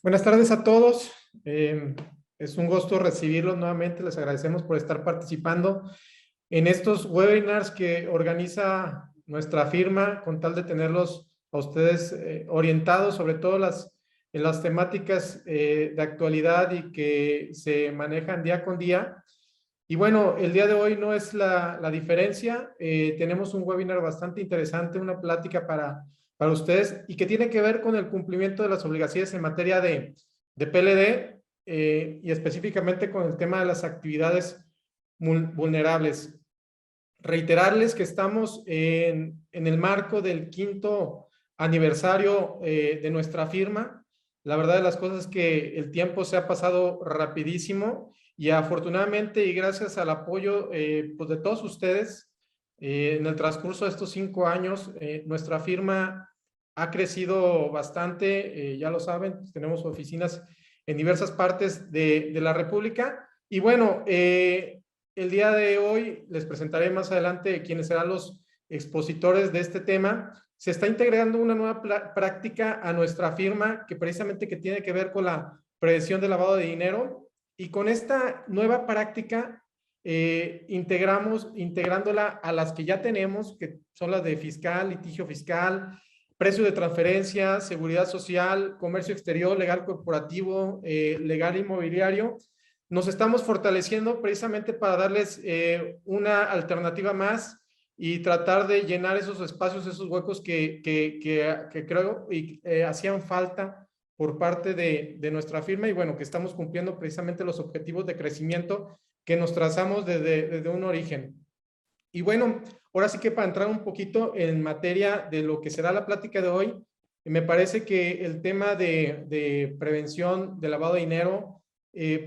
Buenas tardes a todos. Es un gusto recibirlos nuevamente. Les agradecemos por estar participando en estos webinars que organiza nuestra firma con tal de tenerlos a ustedes orientados sobre todo en las temáticas de actualidad y que se manejan día con día. Y bueno, el día de hoy no es la diferencia. Tenemos un webinar bastante interesante, una plática para ustedes y que tiene que ver con el cumplimiento de las obligaciones en materia de PLD y específicamente con el tema de las actividades vulnerables. Reiterarles que estamos en el marco del 5º aniversario de nuestra firma. La verdad de las cosas es que el tiempo se ha pasado rapidísimo y afortunadamente y gracias al apoyo pues de todos ustedes en el transcurso de estos 5 años, nuestra firma ha crecido bastante, ya lo saben, pues tenemos oficinas en diversas partes de la República. Y bueno, el día de hoy les presentaré más adelante quiénes serán los expositores de este tema. Se está integrando una nueva práctica a nuestra firma que precisamente que tiene que ver con la prevención del lavado de dinero, y con esta nueva práctica integrándola a las que ya tenemos, que son las de fiscal, litigio fiscal, precio de transferencia, seguridad social, comercio exterior, legal corporativo, legal inmobiliario. Nos estamos fortaleciendo precisamente para darles una alternativa más y tratar de llenar esos espacios, esos huecos que creo y hacían falta por parte de nuestra firma, y bueno, que estamos cumpliendo precisamente los objetivos de crecimiento que nos trazamos desde un origen. Y bueno, ahora sí que para entrar un poquito en materia de lo que será la plática de hoy, me parece que el tema de prevención de lavado de dinero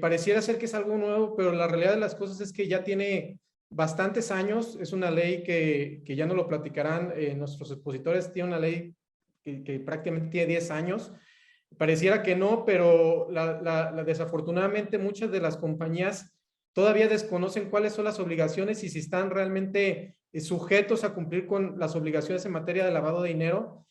pareciera ser que es algo nuevo, pero la realidad de las cosas es que ya tiene bastantes años. Es una ley que ya nos lo platicarán nuestros expositores. Tiene una ley que prácticamente tiene 10 años. Pareciera que no, pero desafortunadamente muchas de las compañías todavía desconocen cuáles son las obligaciones y si están realmente sujetos a cumplir con las obligaciones en materia de lavado de dinero.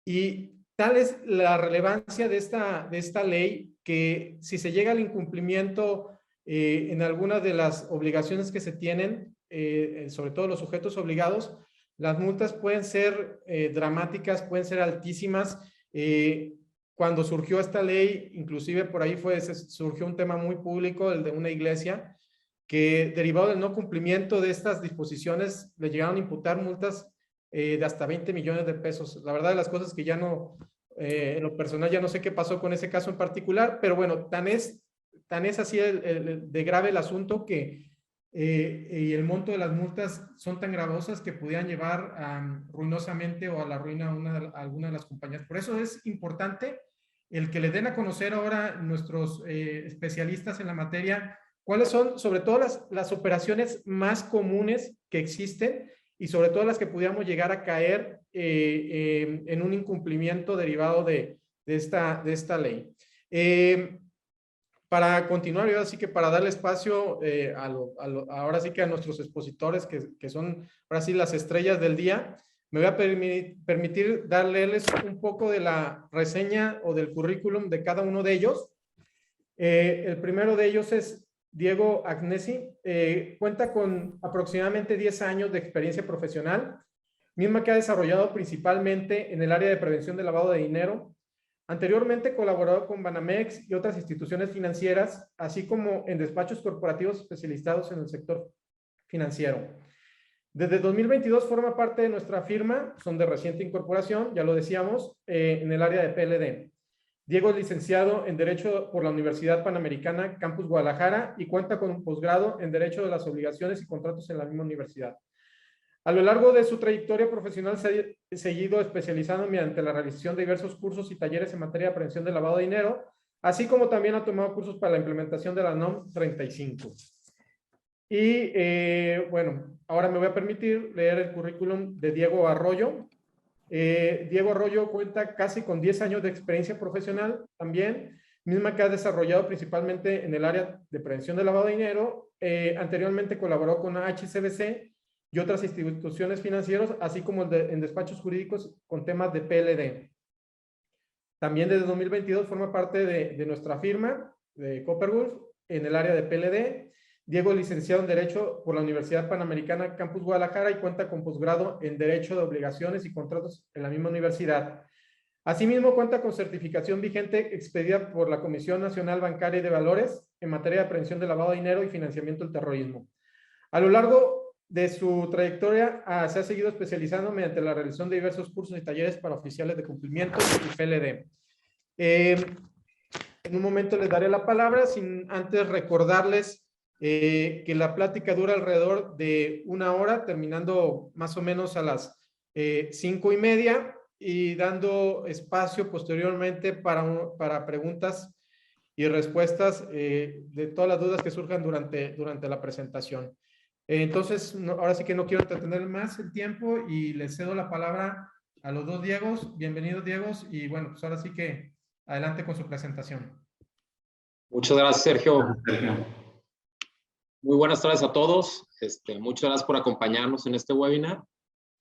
Y tal es la relevancia de esta ley que si se llega al incumplimiento en algunas de las obligaciones que se tienen, sobre todo los sujetos obligados, las multas pueden ser dramáticas, pueden ser altísimas. Cuando surgió esta ley, inclusive por ahí surgió un tema muy público, el de una iglesia, que derivado del no cumplimiento de estas disposiciones le llegaron a imputar multas de hasta 20 millones de pesos. La verdad de las cosas que ya no, en lo personal ya no sé qué pasó con ese caso en particular, pero bueno, tan es así de grave el asunto que y el monto de las multas son tan gravosas que pudieran llevar ruinosamente o a la ruina a alguna de las compañías. Por eso es importante el que le den a conocer ahora nuestros especialistas en la materia cuáles son sobre todo las operaciones más comunes que existen y sobre todo las que pudiéramos llegar a caer en un incumplimiento derivado de esta ley. Para continuar, yo así que para darle espacio ahora sí que a nuestros expositores que son ahora sí las estrellas del día, me voy a permitir darles un poco de la reseña o del currículum de cada uno de ellos. El primero de ellos es Diego Agnesi. Cuenta con aproximadamente 10 años de experiencia profesional, misma que ha desarrollado principalmente en el área de prevención del lavado de dinero. Anteriormente colaboró con Banamex y otras instituciones financieras, así como en despachos corporativos especializados en el sector financiero. Desde 2022 forma parte de nuestra firma, son de reciente incorporación, ya lo decíamos, en el área de PLD. Diego es licenciado en Derecho por la Universidad Panamericana, Campus Guadalajara, y cuenta con un posgrado en Derecho de las Obligaciones y Contratos en la misma universidad. A lo largo de su trayectoria profesional se ha seguido especializando mediante la realización de diversos cursos y talleres en materia de prevención del lavado de dinero, así como también ha tomado cursos para la implementación de la NOM 35. Y bueno, ahora me voy a permitir leer el currículum de Diego Arroyo. Diego Arroyo cuenta casi con 10 años de experiencia profesional también, misma que ha desarrollado principalmente en el área de prevención del lavado de dinero. Anteriormente colaboró con HCBC y otras instituciones financieras, así como en despachos jurídicos con temas de PLD. También desde 2022 forma parte de nuestra firma, de Copperwolf, en el área de PLD. Diego es licenciado en Derecho por la Universidad Panamericana Campus Guadalajara y cuenta con posgrado en Derecho de Obligaciones y Contratos en la misma universidad. Asimismo, cuenta con certificación vigente expedida por la Comisión Nacional Bancaria y de Valores en materia de prevención de lavado de dinero y financiamiento del terrorismo. A lo largo de su trayectoria se ha seguido especializando mediante la realización de diversos cursos y talleres para oficiales de cumplimiento y PLD. En un momento les daré la palabra, sin antes recordarles que la plática dura alrededor de 1 hora, terminando más o menos a las 5:30 y dando espacio posteriormente para preguntas y respuestas de todas las dudas que surjan durante la presentación. Entonces, ahora sí que no quiero entretener más el tiempo y les cedo la palabra a los dos Diegos. Bienvenidos, Diegos, y bueno, pues ahora sí que adelante con su presentación. Muchas gracias, Sergio. Muy buenas tardes a todos. Muchas gracias por acompañarnos en este webinar,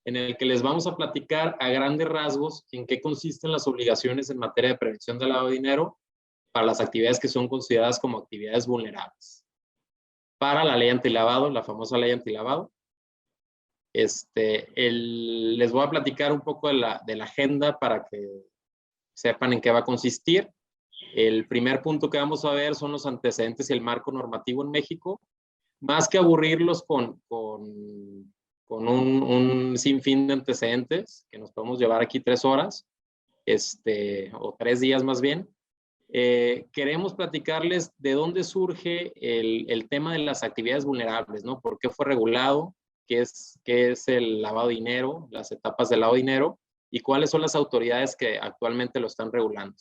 en el que les vamos a platicar a grandes rasgos en qué consisten las obligaciones en materia de prevención del lavado de dinero para las actividades que son consideradas como actividades vulnerables. Para la ley antilavado, la famosa ley antilavado. Les voy a platicar un poco de la agenda para que sepan en qué va a consistir. El primer punto que vamos a ver son los antecedentes y el marco normativo en México. Más que aburrirlos con un sinfín de antecedentes, que nos podemos llevar aquí 3 horas, o 3 días más bien, queremos platicarles de dónde surge el tema de las actividades vulnerables, ¿no? ¿Por qué fue regulado? ¿Qué es el lavado de dinero? Las etapas del lavado de dinero y cuáles son las autoridades que actualmente lo están regulando.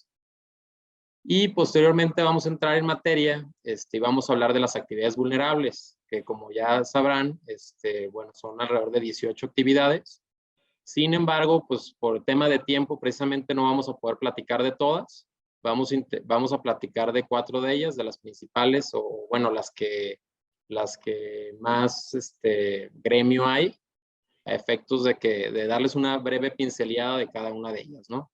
Y posteriormente vamos a entrar en materia y vamos a hablar de las actividades vulnerables, que como ya sabrán, bueno, son alrededor de 18 actividades. Sin embargo, pues por tema de tiempo precisamente no vamos a poder platicar de todas. Vamos a platicar de 4 de ellas, de las principales, o bueno, las que más gremio hay, a efectos de darles una breve pincelada de cada una de ellas, ¿no?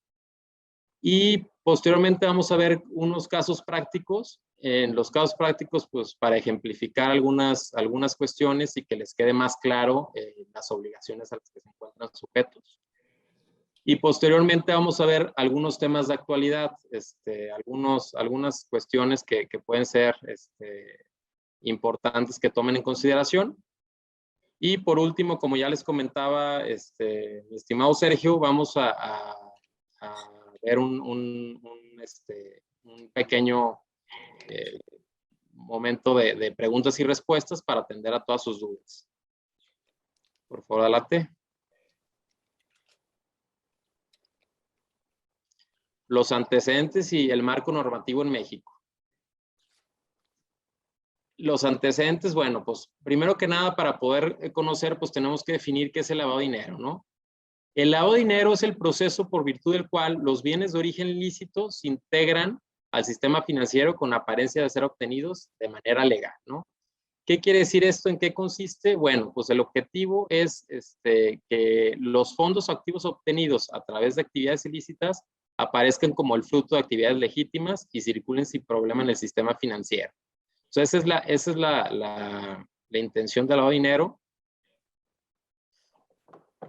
Y posteriormente vamos a ver unos casos prácticos. En los casos prácticos, pues para ejemplificar algunas cuestiones y que les quede más claro las obligaciones a las que se encuentran sujetos. Y posteriormente vamos a ver algunos temas de actualidad, algunas cuestiones que pueden ser importantes que tomen en consideración. Y por último, como ya les comentaba, mi estimado Sergio, vamos a ver un pequeño momento de preguntas y respuestas para atender a todas sus dudas. Por favor, adelante. Los antecedentes y el marco normativo en México. Los antecedentes, bueno, pues primero que nada, para poder conocer, pues tenemos que definir qué es el lavado de dinero, ¿no? El lavado de dinero es el proceso por virtud del cual los bienes de origen ilícito se integran al sistema financiero con apariencia de ser obtenidos de manera legal, ¿no? ¿Qué quiere decir esto? ¿En qué consiste? Bueno, pues el objetivo es que los fondos activos obtenidos a través de actividades ilícitas aparezcan como el fruto de actividades legítimas y circulen sin problema en el sistema financiero. Entonces, esa es la intención del lavado de dinero.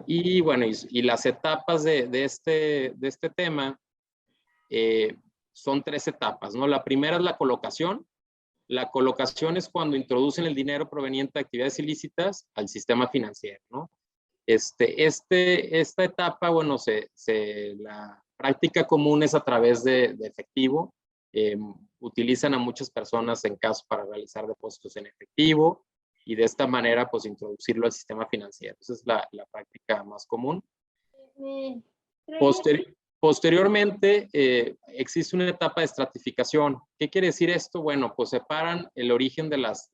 Y bueno, y las etapas de este tema son 3 etapas, ¿no? La primera es la colocación. La colocación es cuando introducen el dinero proveniente de actividades ilícitas al sistema financiero, ¿no? Esta etapa, bueno, la práctica común es a través de efectivo. Utilizan a muchas personas en caso para realizar depósitos en efectivo y de esta manera, pues, introducirlo al sistema financiero. Esa es la práctica más común. Posteriormente, existe una etapa de estratificación. ¿Qué quiere decir esto? Bueno, pues separan el origen de las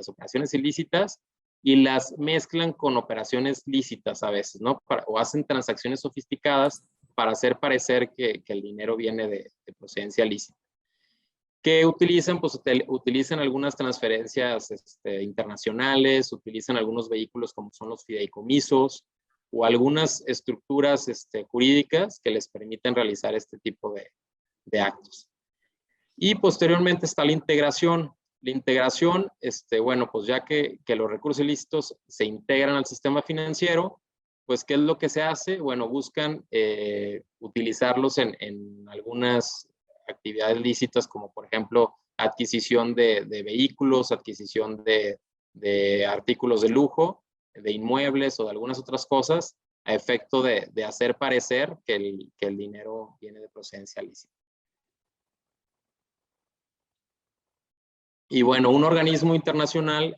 operaciones ilícitas y las mezclan con operaciones lícitas a veces, ¿no? O hacen transacciones sofisticadas para hacer parecer que el dinero viene de procedencia lícita. ¿Qué utilizan? Pues utilizan algunas transferencias internacionales, utilizan algunos vehículos como son los fideicomisos, o algunas estructuras jurídicas que les permiten realizar este tipo de actos. Y posteriormente está la integración. La integración, bueno, pues ya que los recursos ilícitos se integran al sistema financiero, pues ¿qué es lo que se hace? Bueno, buscan utilizarlos en algunas actividades lícitas, como por ejemplo adquisición de vehículos, adquisición de artículos de lujo, de inmuebles o de algunas otras cosas, a efecto de hacer parecer que el dinero viene de procedencia lícita. Y bueno, un organismo internacional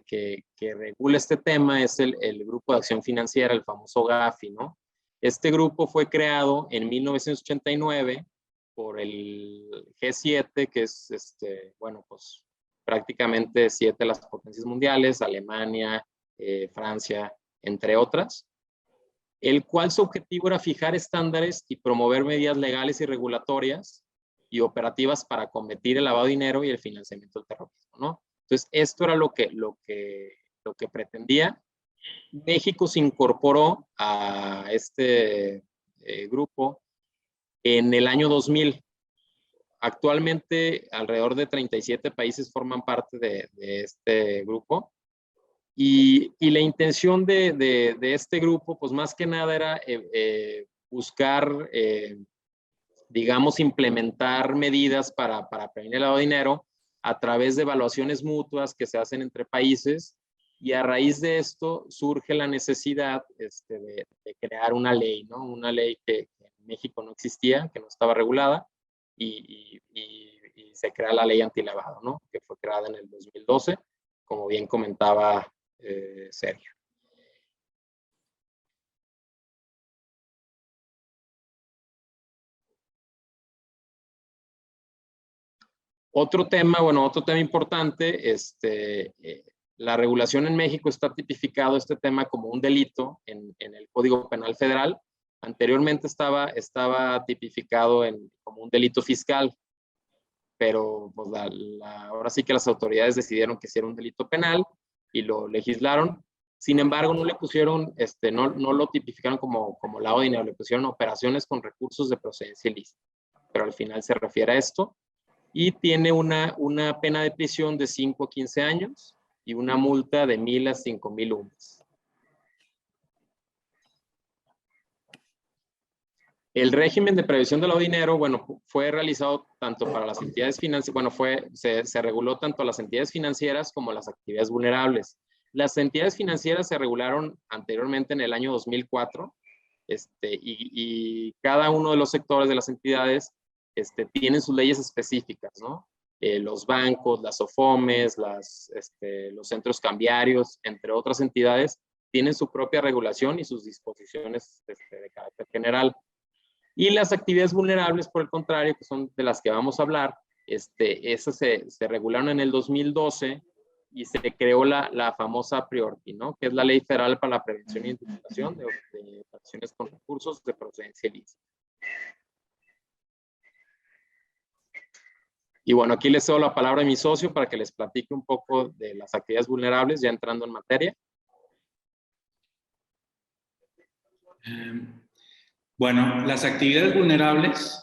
que regula este tema es el Grupo de Acción Financiera, el famoso GAFI, ¿no? Este grupo fue creado en 1989 por el G7, que es, bueno, pues prácticamente 7 de las potencias mundiales, Alemania, Francia, entre otras, el cual su objetivo era fijar estándares y promover medidas legales y regulatorias y operativas para combatir el lavado de dinero y el financiamiento del terrorismo, ¿no? Entonces, esto era lo que pretendía. México se incorporó a este grupo en el año 2000. Actualmente, alrededor de 37 países forman parte de este grupo. Y la intención de este grupo, pues más que nada era buscar, digamos, implementar medidas para prevenir el lavado de dinero a través de evaluaciones mutuas que se hacen entre países, y a raíz de esto surge la necesidad de crear una ley, ¿no? Una ley que en México no existía, que no estaba regulada, y se crea la ley antilavado, ¿no? Que fue creada en el 2012, como bien comentaba Sergio. Otro tema importante, la regulación en México está tipificado este tema como un delito en el Código Penal Federal. Anteriormente estaba tipificado como un delito fiscal, pero pues ahora sí que las autoridades decidieron que sí era un delito penal y lo legislaron. Sin embargo, no le pusieron, no lo tipificaron como lavado de dinero, le pusieron operaciones con recursos de procedencia ilícita, pero al final se refiere a esto. Y tiene una pena de prisión de 5 a 15 años y una multa de 1,000 a 5,000 UMAS. El régimen de prevención del lavado de dinero, bueno, fue realizado tanto para las entidades financieras, bueno, se reguló tanto a las entidades financieras como a las actividades vulnerables. Las entidades financieras se regularon anteriormente en el año 2004, y cada uno de los sectores de las entidades tienen sus leyes específicas, ¿no? Los bancos, las OFOMES, los centros cambiarios, entre otras entidades, tienen su propia regulación y sus disposiciones de carácter general. Y las actividades vulnerables, por el contrario, que son de las que vamos a hablar, esas se regularon en el 2012 y se creó la famosa Priority, ¿no? Que es la Ley Federal para la Prevención e Identificación de operaciones con recursos de procedencia ilícita. Y bueno, aquí les cedo la palabra a mi socio para que les platique un poco de las actividades vulnerables, ya entrando en materia. Bueno, las actividades vulnerables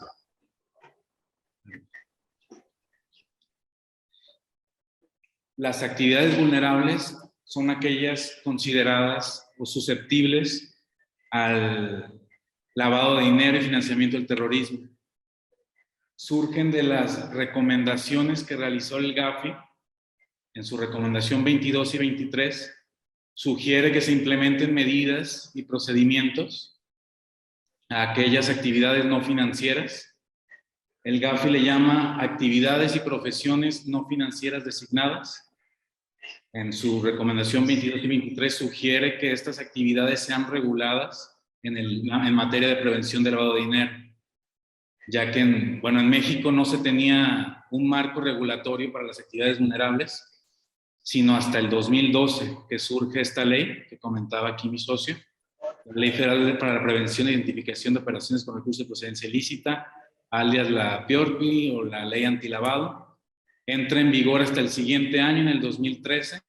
son aquellas consideradas o susceptibles al lavado de dinero y financiamiento del terrorismo. Surgen de las recomendaciones que realizó el GAFI en su recomendación 22 y 23. Sugiere que se implementen medidas y procedimientos a aquellas actividades no financieras. El GAFI le llama actividades y profesiones no financieras designadas. En su recomendación 22 y 23 sugiere que estas actividades sean reguladas en materia de prevención del lavado de dinero, ya que en México no se tenía un marco regulatorio para las actividades vulnerables, sino hasta el 2012 que surge esta ley que comentaba aquí mi socio, la Ley Federal para la Prevención e Identificación de Operaciones con Recursos de Procedencia Ilícita, alias la PIORPI o la Ley Antilavado. Entra en vigor hasta el siguiente año, en el 2013,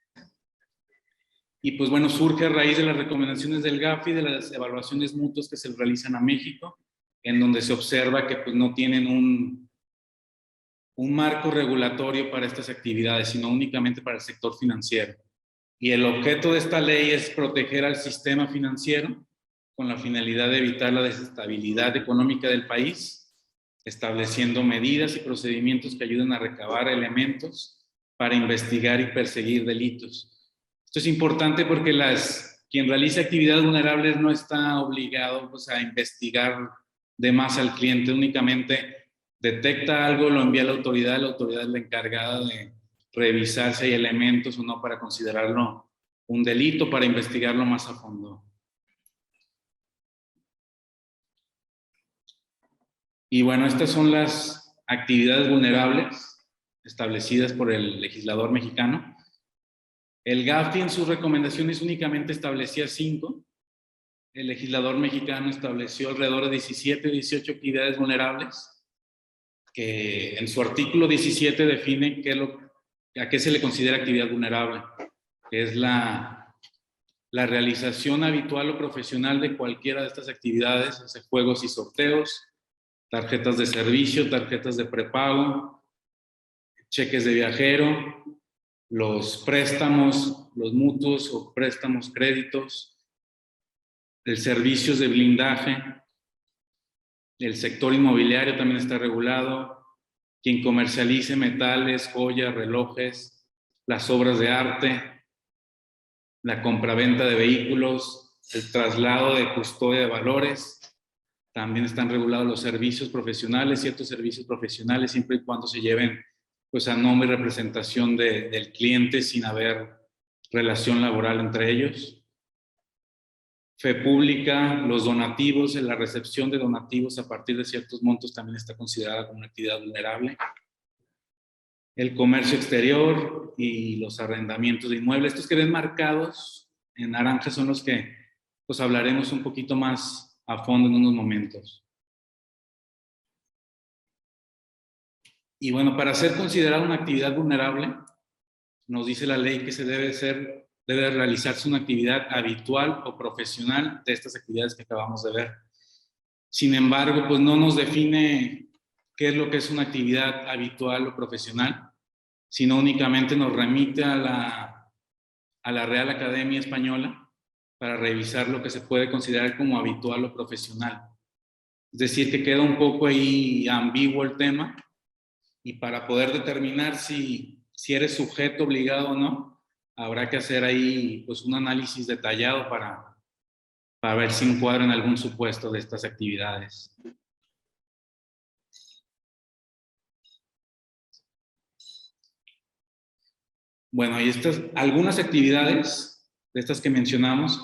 Y pues bueno, surge a raíz de las recomendaciones del GAFI, de las evaluaciones mutuas que se realizan a México, en donde se observa que pues no tienen un marco regulatorio para estas actividades, sino únicamente para el sector financiero. Y el objeto de esta ley es proteger al sistema financiero con la finalidad de evitar la desestabilidad económica del país, estableciendo medidas y procedimientos que ayuden a recabar elementos para investigar y perseguir delitos. Esto es importante porque quien realiza actividades vulnerables no está obligado pues, a investigar de más al cliente, únicamente detecta algo, lo envía a la autoridad es la encargada de revisar si hay elementos o no para considerarlo un delito, para investigarlo más a fondo. Y bueno, estas son las actividades vulnerables establecidas por el legislador mexicano. El GAFI en sus recomendaciones únicamente establecía 5. El legislador mexicano estableció alrededor de 17, 18 actividades vulnerables, que en su artículo 17 define a qué se le considera actividad vulnerable, que es la realización habitual o profesional de cualquiera de estas actividades, juegos y sorteos, tarjetas de servicio, tarjetas de prepago, cheques de viajero, los préstamos, los mutuos o préstamos créditos, el servicios de blindaje, el sector inmobiliario también está regulado, quien comercialice metales, joyas, relojes, las obras de arte, la compraventa de vehículos, el traslado de custodia de valores. También están regulados los servicios profesionales, ciertos servicios profesionales, siempre y cuando se lleven pues, a nombre y representación del cliente sin haber relación laboral entre ellos. Fe pública, los donativos, la recepción de donativos a partir de ciertos montos también está considerada como una actividad vulnerable. El comercio exterior y los arrendamientos de inmuebles. Estos que ven marcados en naranja son los que pues, hablaremos un poquito más a fondo en unos momentos. Y bueno, para ser considerada una actividad vulnerable, nos dice la ley que debe realizarse una actividad habitual o profesional de estas actividades que acabamos de ver. Sin embargo, pues no nos define qué es lo que es una actividad habitual o profesional, sino únicamente nos remite a la Real Academia Española para revisar lo que se puede considerar como habitual o profesional. Es decir, que queda un poco ahí ambiguo el tema, y para poder determinar si eres sujeto obligado o no, habrá que hacer ahí pues, un análisis detallado para ver si encuadra en algún supuesto de estas actividades. Bueno, y algunas actividades de estas que mencionamos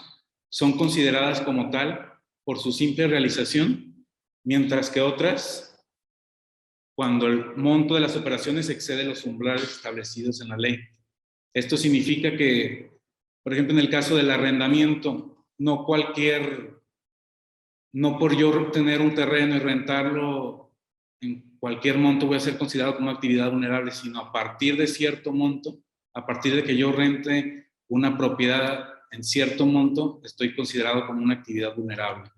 son consideradas como tal por su simple realización, mientras que otras, cuando el monto de las operaciones excede los umbrales establecidos en la ley. Esto significa que, por ejemplo, en el caso del arrendamiento, no por yo tener un terreno y rentarlo en cualquier monto voy a ser considerado como una actividad vulnerable, sino a partir de cierto monto, a partir de que yo rente una propiedad en cierto monto, estoy considerado como una actividad vulnerable.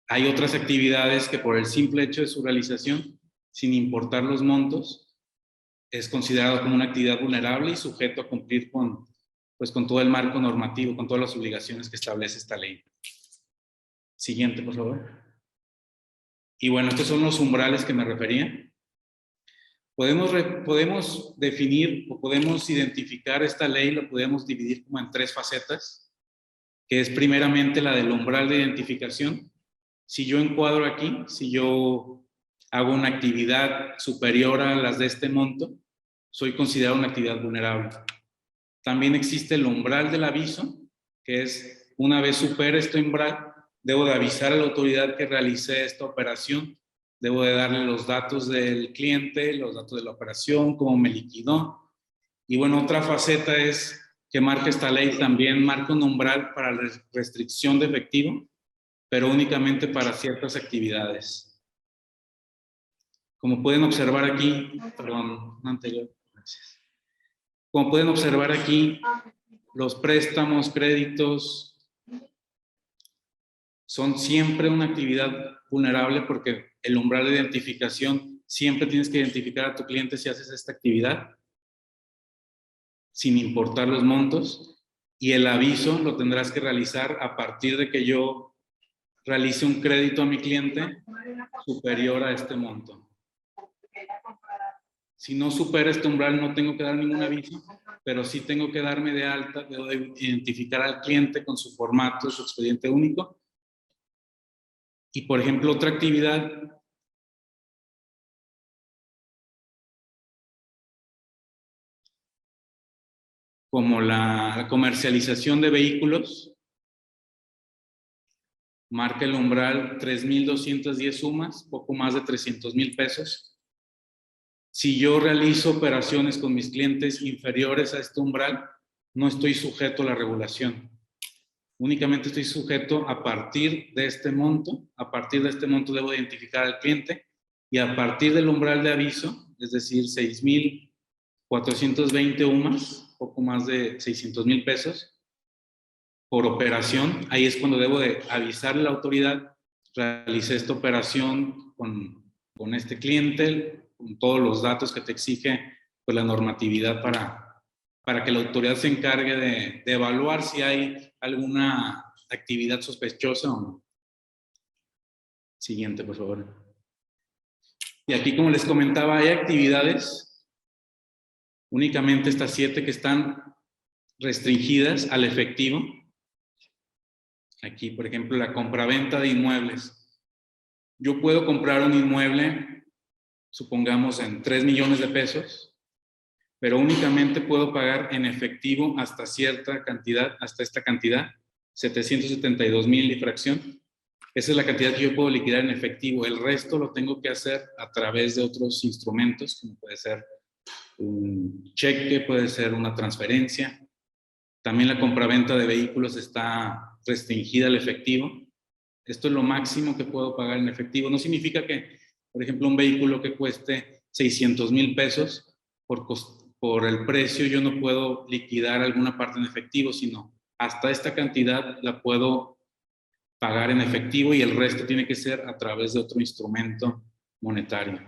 Hay otras actividades que por el simple hecho de su realización, sin importar los montos, es considerado como una actividad vulnerable y sujeto a cumplir con todo el marco normativo, con todas las obligaciones que establece esta ley. Siguiente, por favor. Y bueno, estos son los umbrales que me refería. Podemos definir o podemos identificar esta ley, lo podemos dividir como en 3 facetas, que es primeramente la del umbral de identificación. Si yo encuadro aquí, si yo hago una actividad superior a las de este monto, soy considerado una actividad vulnerable. También existe el umbral del aviso, que es una vez supere este umbral, debo de avisar a la autoridad que realicé esta operación, debo de darle los datos del cliente, los datos de la operación, cómo me liquidó. Y bueno, otra faceta es que marca esta ley, también marca un umbral para la restricción de efectivo, pero únicamente para ciertas actividades. Como pueden observar aquí, perdón, anterior, gracias. Como pueden observar aquí, los préstamos, créditos, son siempre una actividad vulnerable porque el umbral de identificación, siempre tienes que identificar a tu cliente si haces esta actividad, sin importar los montos, y el aviso lo tendrás que realizar a partir de que yo realice un crédito a mi cliente superior a este monto. Si no supera este umbral, no tengo que dar ningún aviso, pero sí tengo que darme de alta, debo de identificar al cliente con su formato, su expediente único. Y, por ejemplo, otra actividad como la comercialización de vehículos, marca el umbral 3,210 sumas, poco más de 300,000 pesos. Si yo realizo operaciones con mis clientes inferiores a este umbral, no estoy sujeto a la regulación. Únicamente estoy sujeto a partir de este monto. A partir de este monto debo identificar al cliente y a partir del umbral de aviso, es decir, 6,420 UMAS, poco más de 600,000 pesos por operación. Ahí es cuando debo de avisarle a la autoridad, realicé esta operación con este cliente, con todos los datos que te exige pues, la normatividad para que la autoridad se encargue de evaluar si hay alguna actividad sospechosa o no. Siguiente, por favor. Y aquí, como les comentaba, hay actividades, únicamente estas 7 que están restringidas al efectivo. Aquí, por ejemplo, la compraventa de inmuebles. Yo puedo comprar un inmueble, supongamos, en 3 millones de pesos, pero únicamente puedo pagar en efectivo hasta cierta cantidad, hasta esta cantidad, 772,000 y fracción. Esa es la cantidad que yo puedo liquidar en efectivo. El resto lo tengo que hacer a través de otros instrumentos, como puede ser un cheque, puede ser una transferencia. También la compraventa de vehículos está restringida al efectivo. Esto es lo máximo que puedo pagar en efectivo. No significa que, por ejemplo, un vehículo que cueste 600,000 pesos, por el precio yo no puedo liquidar alguna parte en efectivo, sino hasta esta cantidad la puedo pagar en efectivo y el resto tiene que ser a través de otro instrumento monetario.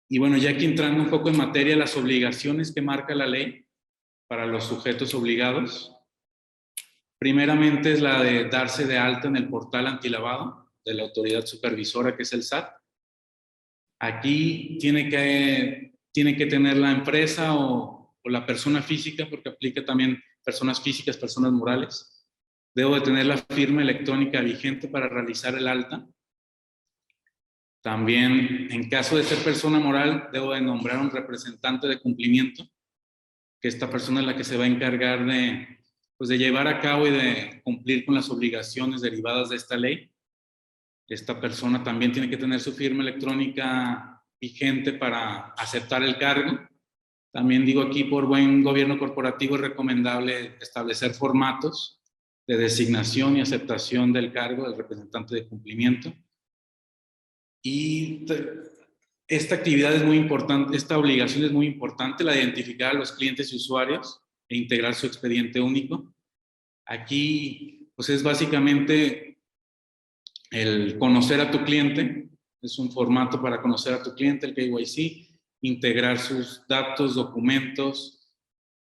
Y bueno, ya aquí entrando un poco en materia, las obligaciones que marca la ley para los sujetos obligados. Primeramente es la de darse de alta en el portal antilavado de la autoridad supervisora, que es el SAT. Aquí tiene que tener la empresa o la persona física, porque aplica también personas físicas, personas morales. Debo de tener la firma electrónica vigente para realizar el alta. También, en caso de ser persona moral, debo de nombrar un representante de cumplimiento, que esta persona es la que se va a encargar de llevar a cabo y de cumplir con las obligaciones derivadas de esta ley. Esta persona también tiene que tener su firma electrónica vigente para aceptar el cargo. También digo aquí, por buen gobierno corporativo, es recomendable establecer formatos de designación y aceptación del cargo del representante de cumplimiento. Y esta actividad es muy importante, esta obligación es muy importante, la de identificar a los clientes y usuarios e integrar su expediente único. Aquí, pues es básicamente el conocer a tu cliente, es un formato para conocer a tu cliente, el KYC, integrar sus datos, documentos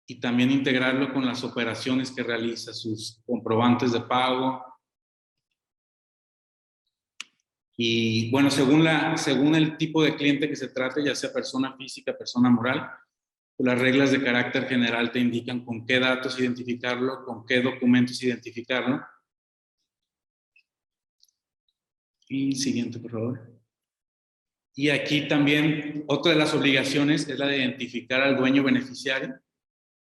y también integrarlo con las operaciones que realiza, sus comprobantes de pago. Y bueno, según el tipo de cliente que se trate, ya sea persona física, persona moral, pues las reglas de carácter general te indican con qué datos identificarlo, con qué documentos identificarlo. Y siguiente, por favor. Y aquí también otra de las obligaciones es la de identificar al dueño beneficiario,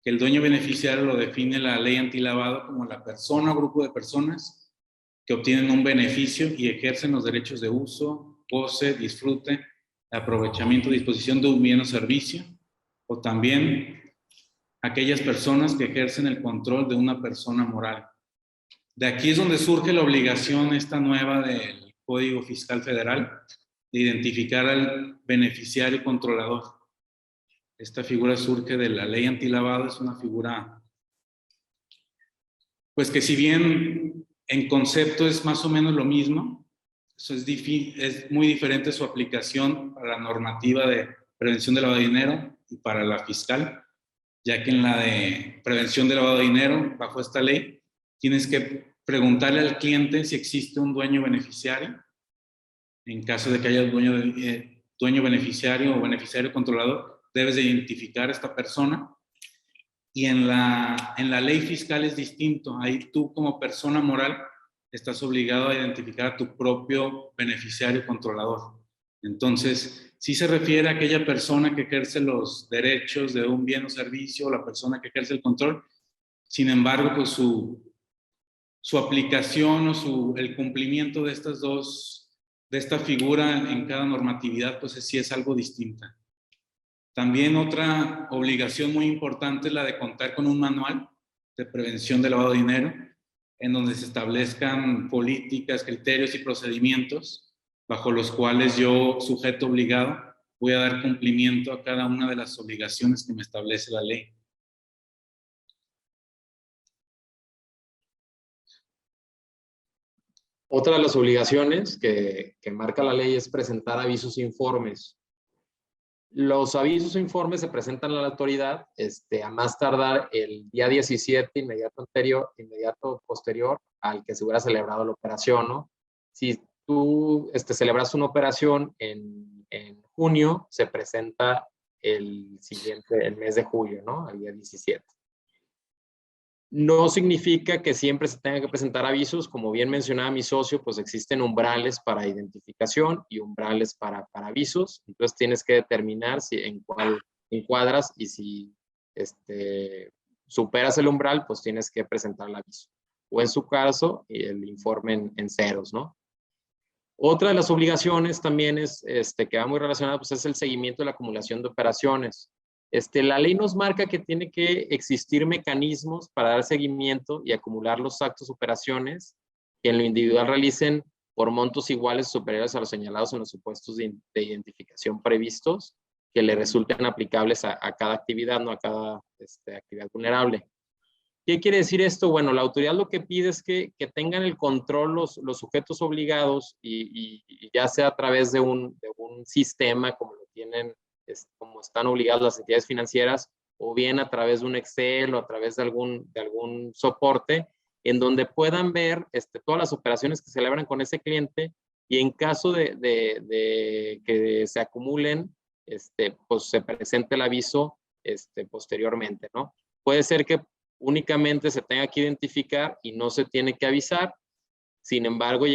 que el dueño beneficiario lo define la ley antilavado como la persona o grupo de personas que obtienen un beneficio y ejercen los derechos de uso, goce, disfrute, aprovechamiento, disposición de un bien o servicio, o también aquellas personas que ejercen el control de una persona moral. De aquí es donde surge la obligación esta nueva del Código Fiscal Federal de identificar al beneficiario controlador. Esta figura surge de la ley antilavado, es una figura, pues que si bien en concepto es más o menos lo mismo, eso es muy diferente su aplicación para la normativa de prevención de lavado de dinero y para la fiscal, ya que en la de prevención de lavado de dinero, bajo esta ley, tienes que preguntarle al cliente si existe un dueño beneficiario. En caso de que haya dueño beneficiario o beneficiario controlador, debes de identificar a esta persona. Y en la ley fiscal es distinto. Ahí tú como persona moral estás obligado a identificar a tu propio beneficiario controlador. Entonces, sí se refiere a aquella persona que ejerce los derechos de un bien o servicio, o la persona que ejerce el control. Sin embargo, pues su aplicación o el cumplimiento de esta figura en cada normatividad, pues sí es algo distinta. También otra obligación muy importante es la de contar con un manual de prevención de lavado de dinero, en donde se establezcan políticas, criterios y procedimientos bajo los cuales yo, sujeto obligado, voy a dar cumplimiento a cada una de las obligaciones que me establece la ley. Otra de las obligaciones que marca la ley es presentar avisos e informes. Los avisos e informes se presentan a la autoridad a más tardar el día 17, inmediato posterior al que se hubiera celebrado la operación, ¿no? Si tú celebras una operación en junio, se presenta el mes de julio, ¿no? El día 17. No significa que siempre se tenga que presentar avisos. Como bien mencionaba mi socio, pues existen umbrales para identificación y umbrales para avisos. Entonces tienes que determinar en cuál encuadras, y si superas el umbral, pues tienes que presentar el aviso. O en su caso, el informe en ceros, ¿no? Otra de las obligaciones también es, que va muy relacionada, pues es el seguimiento de la acumulación de operaciones. La ley nos marca que tiene que existir mecanismos para dar seguimiento y acumular los actos o operaciones que en lo individual realicen por montos iguales o superiores a los señalados en los supuestos de identificación previstos, que le resulten aplicables a cada actividad, no a cada actividad vulnerable. ¿Qué quiere decir esto? Bueno, la autoridad lo que pide es que tengan el control los sujetos obligados, y ya sea a través de un sistema como lo tienen, como están obligadas las entidades financieras, o bien a través de un Excel o a través de algún soporte, en donde puedan ver todas las operaciones que se celebran con ese cliente, y en caso de que se acumulen, pues se presente el aviso posteriormente, ¿no? Puede ser que únicamente se tenga que identificar y no se tiene que avisar. Sin embargo,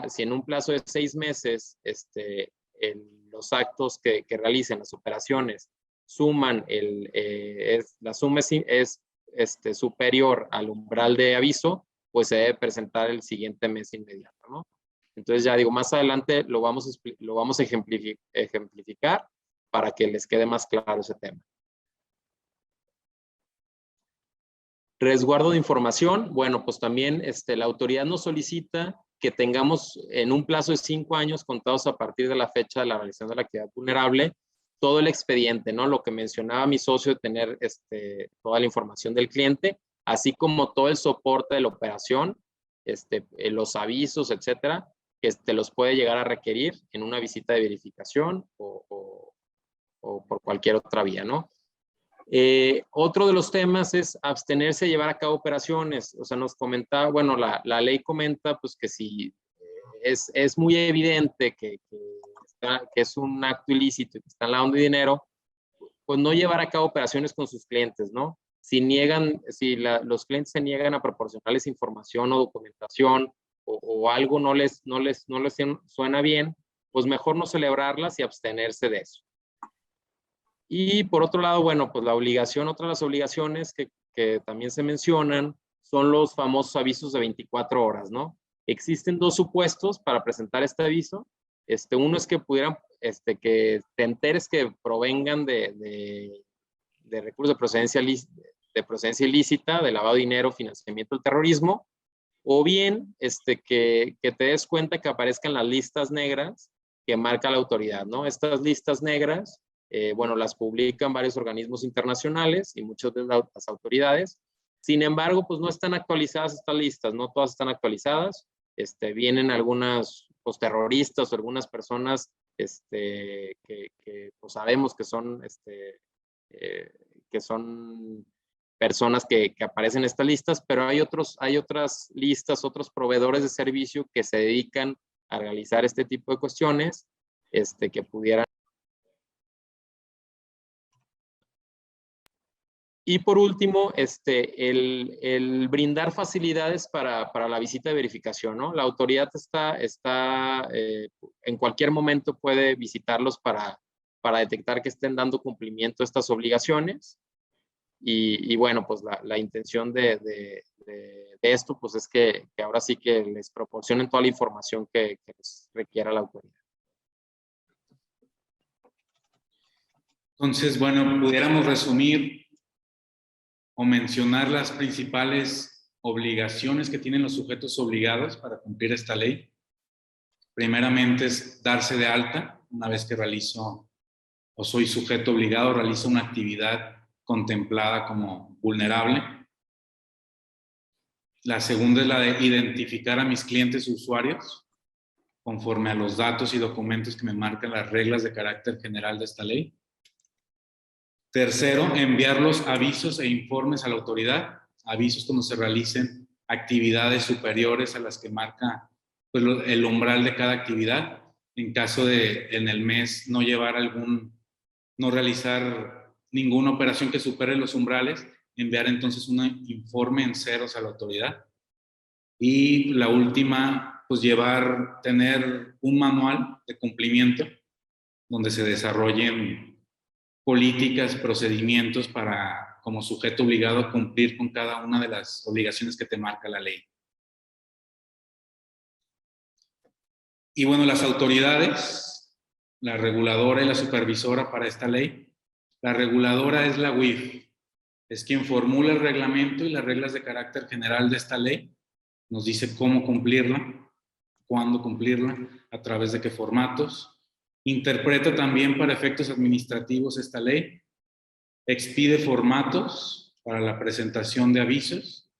si en un plazo de 6 meses los actos que realicen, las operaciones, suman, la suma es superior al umbral de aviso, pues se debe presentar el siguiente mes inmediato, ¿no? Entonces ya digo, más adelante lo vamos a ejemplificar para que les quede más claro ese tema. Resguardo de información. Bueno, pues también la autoridad nos solicita que tengamos en un plazo de 5 años contados a partir de la fecha de la realización de la actividad vulnerable, todo el expediente, ¿no? Lo que mencionaba mi socio, de tener toda la información del cliente, así como todo el soporte de la operación, los avisos, etcétera, que los puede llegar a requerir en una visita de verificación o por cualquier otra vía, ¿no? Otro de los temas es abstenerse de llevar a cabo operaciones. O sea, nos comentaba, bueno, la ley comenta pues que si es muy evidente que es un acto ilícito y que están lavando dinero, pues no llevar a cabo operaciones con sus clientes, ¿no? Si los clientes se niegan a proporcionarles información o documentación, o algo no les suena bien, pues mejor no celebrarlas y abstenerse de eso. Y por otro lado, bueno, pues otra de las obligaciones que también se mencionan son los famosos avisos de 24 horas, ¿no? Existen 2 supuestos para presentar este aviso. Uno es que que te enteres que provengan de recursos de procedencia ilícita, de lavado de dinero, financiamiento del terrorismo, o bien que te des cuenta que aparezcan las listas negras que marca la autoridad, ¿no? Estas listas negras bueno, las publican varios organismos internacionales y muchas de las autoridades. Sin embargo, pues no están actualizadas estas listas, no todas están actualizadas. Vienen algunas pues, terroristas o algunas personas que pues, sabemos que son, personas que aparecen en estas listas, pero hay otras listas, otros proveedores de servicio que se dedican a realizar este tipo de cuestiones, que pudieran. Y por último, el brindar facilidades para la visita de verificación, ¿no? La autoridad en cualquier momento puede visitarlos para detectar que estén dando cumplimiento a estas obligaciones. Y bueno, pues la intención de esto, pues es que ahora sí que les proporcionen toda la información que les requiera la autoridad. Entonces, bueno, pudiéramos resumir o mencionar las principales obligaciones que tienen los sujetos obligados para cumplir esta ley. Primeramente es darse de alta. Una vez que realizo o soy sujeto obligado, realizo una actividad contemplada como vulnerable. La segunda es la de identificar a mis clientes usuarios conforme a los datos y documentos que me marcan las reglas de carácter general de esta ley. Tercero, enviar los avisos e informes a la autoridad, avisos cuando se realicen actividades superiores a las que marca pues, el umbral de cada actividad. En caso de en el mes no realizar ninguna operación que supere los umbrales, enviar entonces un informe en ceros a la autoridad. Y la última, pues tener un manual de cumplimiento donde se desarrollen políticas, procedimientos para, como sujeto obligado, cumplir con cada una de las obligaciones que te marca la ley. Y bueno, las autoridades, la reguladora y la supervisora para esta ley. La reguladora es la UIF, es quien formula el reglamento y las reglas de carácter general de esta ley. Nos dice cómo cumplirla, cuándo cumplirla, a través de qué formatos. Interpreta también para efectos administrativos esta ley. Expide formatos para la presentación de avisos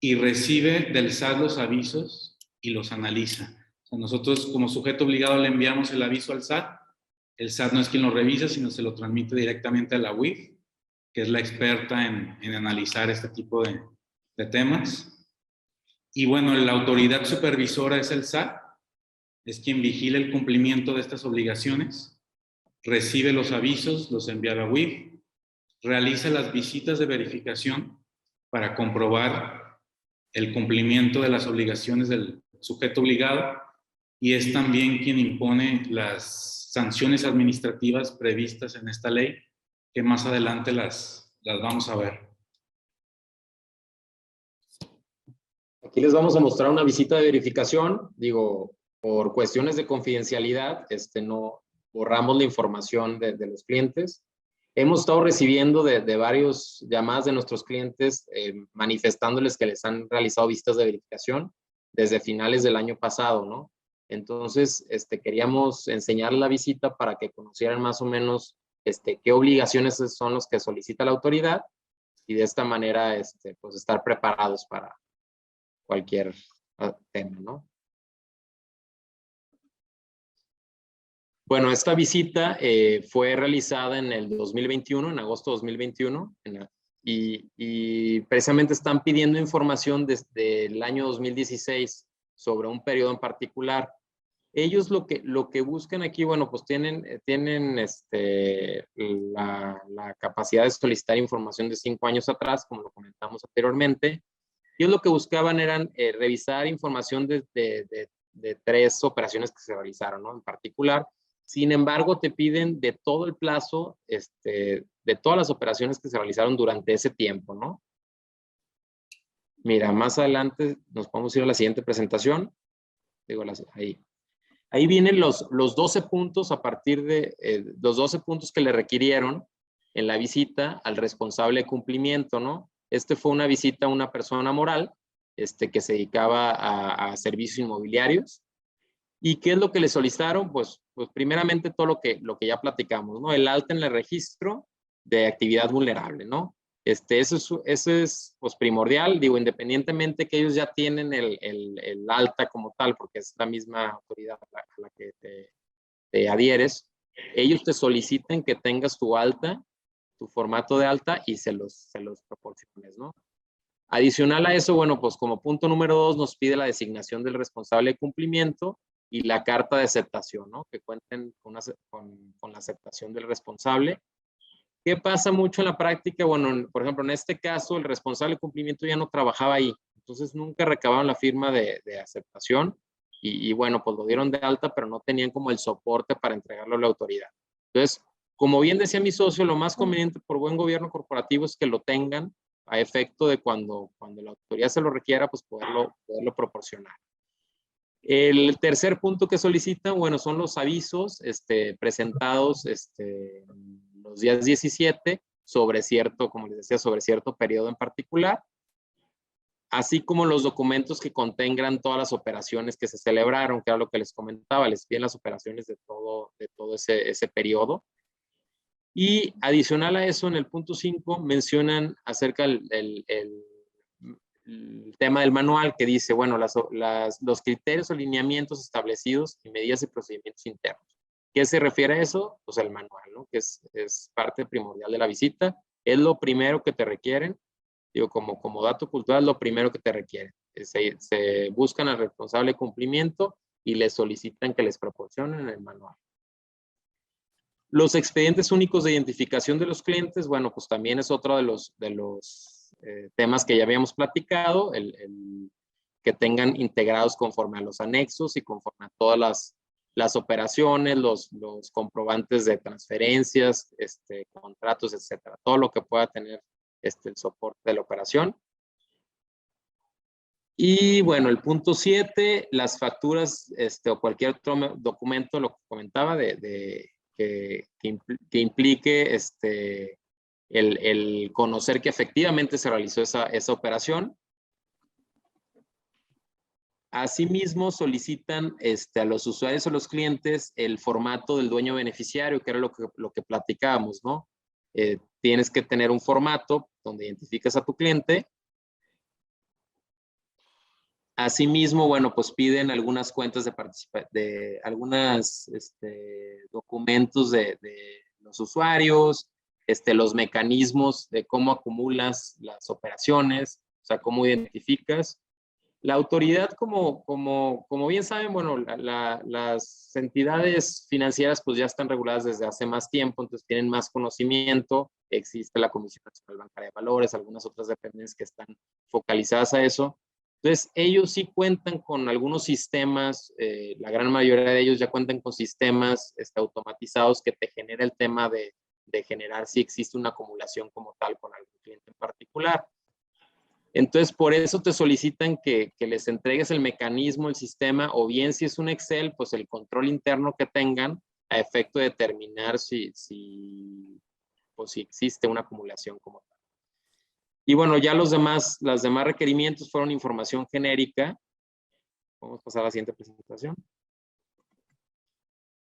y recibe del SAT los avisos y los analiza. O sea, nosotros como sujeto obligado le enviamos el aviso al SAT. El SAT no es quien lo revisa, sino se lo transmite directamente a la UIF, que es la experta en analizar este tipo de temas. Y bueno, la autoridad supervisora es el SAT, es quien vigila el cumplimiento de estas obligaciones, recibe los avisos, los envía a la UIF, realiza las visitas de verificación para comprobar el cumplimiento de las obligaciones del sujeto obligado y es también quien impone las sanciones administrativas previstas en esta ley, que más adelante las vamos a ver. Aquí les vamos a mostrar una visita de verificación. Digo, por cuestiones de confidencialidad, no borramos la información de los clientes. Hemos estado recibiendo de varios llamadas de nuestros clientes manifestándoles que les han realizado visitas de verificación desde finales del año pasado, ¿no? Entonces, queríamos enseñar la visita para que conocieran más o menos qué obligaciones son los que solicita la autoridad y de esta manera, pues estar preparados para cualquier tema, ¿no? Bueno, esta visita fue realizada en el 2021, en agosto de 2021, y precisamente están pidiendo información desde el año 2016 sobre un periodo en particular. Ellos lo que buscan aquí, bueno, pues tienen la capacidad de solicitar información de 5 años atrás, como lo comentamos anteriormente. Ellos lo que buscaban eran revisar información de 3 operaciones que se realizaron, ¿no? En particular. Sin embargo, te piden de todo el plazo, de todas las operaciones que se realizaron durante ese tiempo, ¿no? Mira, más adelante nos podemos ir a la siguiente presentación. Digo, ahí vienen los 12 puntos a partir de los 12 puntos que le requirieron en la visita al responsable de cumplimiento, ¿no? Fue una visita a una persona moral que se dedicaba a servicios inmobiliarios. ¿Y qué es lo que le solicitaron? Pues primeramente todo lo que ya platicamos, ¿no? El alta en el registro de actividad vulnerable, ¿no? Eso es pues, primordial, digo, independientemente que ellos ya tienen el alta como tal, porque es la misma autoridad a la que te adhieres, ellos te solicitan que tengas tu alta, tu formato de alta y se los proporciones, ¿no? Adicional a eso, bueno, pues como punto número 2 nos pide la designación del responsable de cumplimiento y la carta de aceptación, ¿no? Que cuenten con la aceptación del responsable. ¿Qué pasa mucho en la práctica? Bueno, por ejemplo, en este caso, el responsable de cumplimiento ya no trabajaba ahí, entonces nunca recabaron la firma de aceptación y bueno, pues lo dieron de alta, pero no tenían como el soporte para entregarlo a la autoridad. Entonces, como bien decía mi socio, lo más conveniente por buen gobierno corporativo es que lo tengan a efecto de cuando la autoridad se lo requiera, pues poderlo proporcionar. El tercer punto que solicitan, bueno, son los avisos presentados los días 17 sobre cierto, como les decía, sobre cierto periodo en particular, así como los documentos que contengan todas las operaciones que se celebraron, que era lo que les comentaba, les piden las operaciones de todo ese periodo. Y adicional a eso, en el punto 5, mencionan acerca del tema del manual que dice, bueno, los criterios o lineamientos establecidos y medidas y procedimientos internos. ¿Qué se refiere a eso? Pues el manual, ¿no? Que es parte primordial de la visita. Es lo primero que te requieren. Digo, como dato cultural, es lo primero que te requieren. Se buscan al responsable de cumplimiento y les solicitan que les proporcionen el manual. Los expedientes únicos de identificación de los clientes, bueno, pues también es otro de los temas que ya habíamos platicado, que tengan integrados conforme a los anexos y conforme a todas las operaciones, los comprobantes de transferencias, contratos, etcétera. Todo lo que pueda tener el soporte de la operación. Y bueno, el punto 7, las facturas o cualquier otro documento, lo que comentaba, que implique el conocer que efectivamente se realizó esa operación. Asimismo, solicitan a los usuarios o los clientes el formato del dueño beneficiario, que era lo que platicábamos, ¿no? Tienes que tener un formato donde identificas a tu cliente. Asimismo, bueno, pues piden algunas cuentas de algunos documentos de los usuarios, los mecanismos de cómo acumulas las operaciones, o sea, cómo identificas. La autoridad, como bien saben, bueno, las entidades financieras pues ya están reguladas desde hace más tiempo, entonces tienen más conocimiento. Existe la Comisión Nacional Bancaria de Valores, algunas otras dependencias que están focalizadas a eso. Entonces, ellos sí cuentan con algunos sistemas, la gran mayoría de ellos ya cuentan con sistemas automatizados que te genera el tema de generar si existe una acumulación como tal con algún cliente en particular. Entonces, por eso te solicitan que les entregues el mecanismo, el sistema, o bien si es un Excel, pues el control interno que tengan a efecto de determinar si existe una acumulación como tal. Y bueno, ya los demás requerimientos fueron información genérica. Vamos a pasar a la siguiente presentación.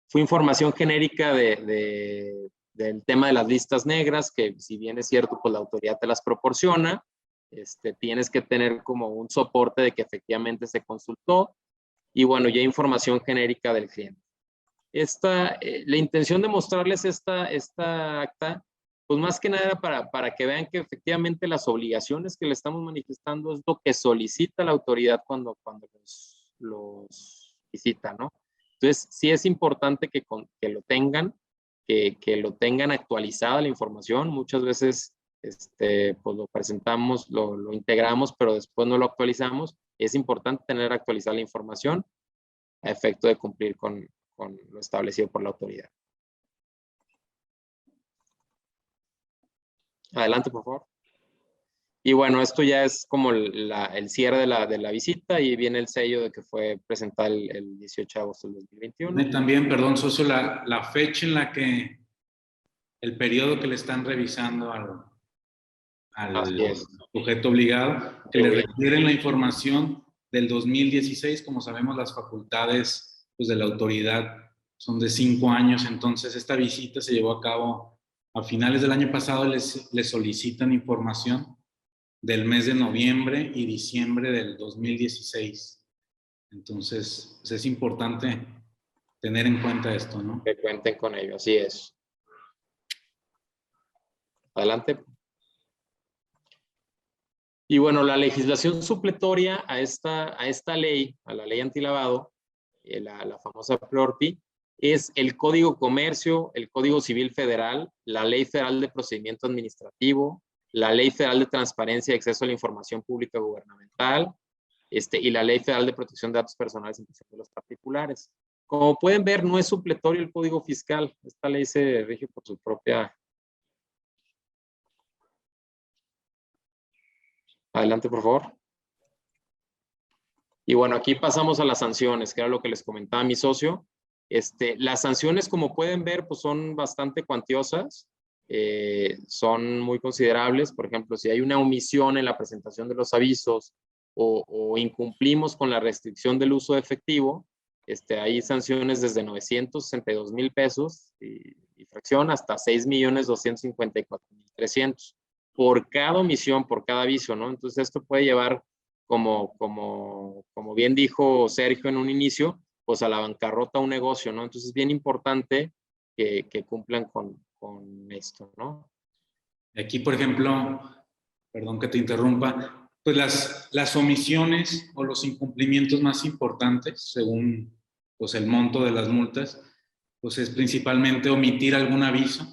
Fue información genérica del tema de las listas negras, que si bien es cierto, pues la autoridad te las proporciona. Tienes que tener como un soporte de que efectivamente se consultó. Y bueno, ya información genérica del cliente. La intención de mostrarles esta acta, pues más que nada para que vean que efectivamente las obligaciones que le estamos manifestando es lo que solicita la autoridad cuando los visita, ¿no? Entonces, sí es importante que lo tengan, que lo tengan actualizada la información. Muchas veces pues lo presentamos, lo integramos, pero después no lo actualizamos. Es importante tener actualizada la información a efecto de cumplir con lo establecido por la autoridad. Adelante, por favor. Y bueno, esto ya es como el cierre de la visita y viene el sello de que fue presentada el 18 de agosto del 2021. También, perdón, socio, la fecha en la que el periodo que le están revisando al sujeto obligado, que le requieren la información del 2016, como sabemos las facultades pues, de la autoridad son de 5 años. Entonces esta visita se llevó a cabo a finales del año pasado. Les solicitan información del mes de noviembre y diciembre del 2016. Entonces pues, es importante tener en cuenta esto, ¿no? Que cuenten con ello, así es. Adelante. Y bueno, la legislación supletoria a esta ley, a la ley antilavado, la famosa PRORPI, es el Código Comercio, el Código Civil Federal, la Ley Federal de Procedimiento Administrativo, la Ley Federal de Transparencia y Acceso a la Información Pública Gubernamental, y la Ley Federal de Protección de Datos Personales en posesión de los particulares. Como pueden ver, no es supletorio el Código Fiscal. Esta ley se rige por su propia... Adelante, por favor. Y bueno, aquí pasamos a las sanciones, que era lo que les comentaba mi socio. Las sanciones, como pueden ver, pues son bastante cuantiosas, son muy considerables. Por ejemplo, si hay una omisión en la presentación de los avisos o incumplimos con la restricción del uso de efectivo, hay sanciones desde 962,000 pesos y fracción hasta 6,254,300 por cada omisión, por cada aviso, ¿no? Entonces esto puede llevar, como bien dijo Sergio en un inicio, pues a la bancarrota un negocio, ¿no? Entonces es bien importante que cumplan con esto, ¿no? Aquí, por ejemplo, perdón que te interrumpa, pues las omisiones o los incumplimientos más importantes, según pues, el monto de las multas, pues es principalmente omitir algún aviso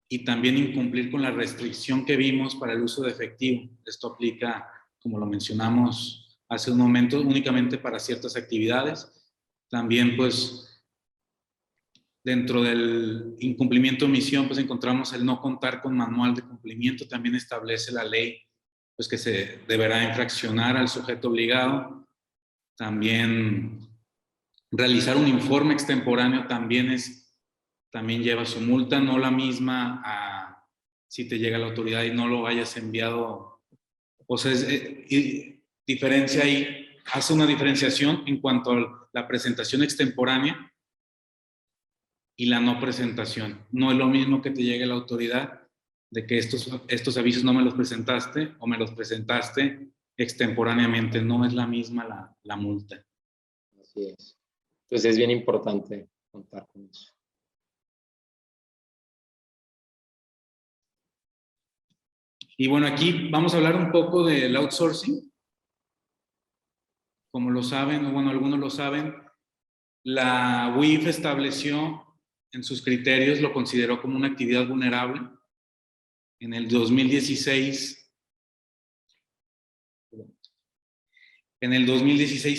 y también incumplir con la restricción que vimos para el uso de efectivo. Esto aplica, como lo mencionamos hace un momento, únicamente para ciertas actividades. También, pues, dentro del incumplimiento de omisión, pues encontramos el no contar con manual de cumplimiento. También establece la ley, pues, que se deberá infraccionar al sujeto obligado. También realizar un informe extemporáneo también lleva su multa, no la misma a si te llega la autoridad y no lo hayas enviado. O sea, diferencia ahí, hace una diferenciación en cuanto a la presentación extemporánea y la no presentación. No es lo mismo que te llegue la autoridad de que estos avisos no me los presentaste o me los presentaste extemporáneamente. No es la misma la multa. Así es. Entonces es bien importante contar con eso. Y bueno, aquí vamos a hablar un poco del outsourcing. Como lo saben, o bueno, algunos lo saben, la UIF estableció en sus criterios, lo consideró como una actividad vulnerable. En el 2016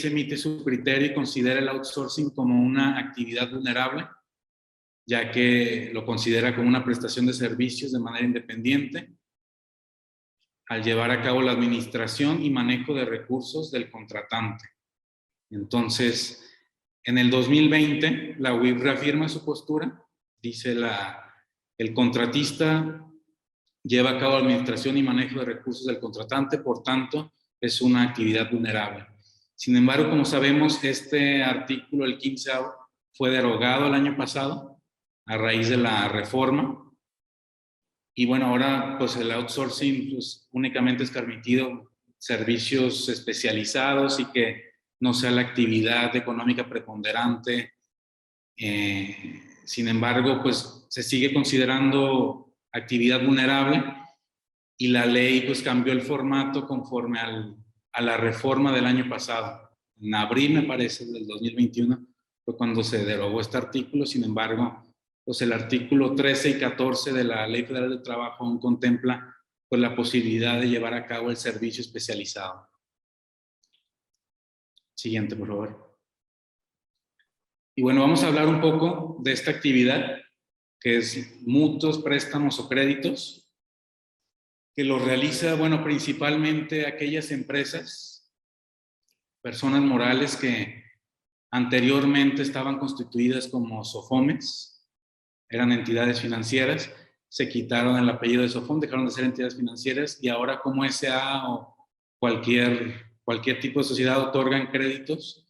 emite su criterio y considera el outsourcing como una actividad vulnerable, ya que lo considera como una prestación de servicios de manera independiente, al llevar a cabo la administración y manejo de recursos del contratante. Entonces, en el 2020, la UIF reafirma su postura, dice el contratista lleva a cabo administración y manejo de recursos del contratante, por tanto, es una actividad vulnerable. Sin embargo, como sabemos, este artículo, el 15º, fue derogado el año pasado a raíz de la reforma. Y bueno, ahora pues el outsourcing pues, únicamente es permitido servicios especializados y que no sea la actividad económica preponderante. Sin embargo, pues se sigue considerando actividad vulnerable y la ley pues cambió el formato conforme a la reforma del año pasado. En abril, me parece, del 2021 fue cuando se derogó este artículo. Sin embargo, pues el artículo 13 y 14 de la Ley Federal del Trabajo aún contempla pues, la posibilidad de llevar a cabo el servicio especializado. Siguiente, por favor. Y bueno, vamos a hablar un poco de esta actividad, que es mutuos, préstamos o créditos, que lo realiza, bueno, principalmente aquellas empresas, personas morales que anteriormente estaban constituidas como SOFOMES, eran entidades financieras, se quitaron el apellido de SOFOM, dejaron de ser entidades financieras y ahora como SA o cualquier tipo de sociedad otorgan créditos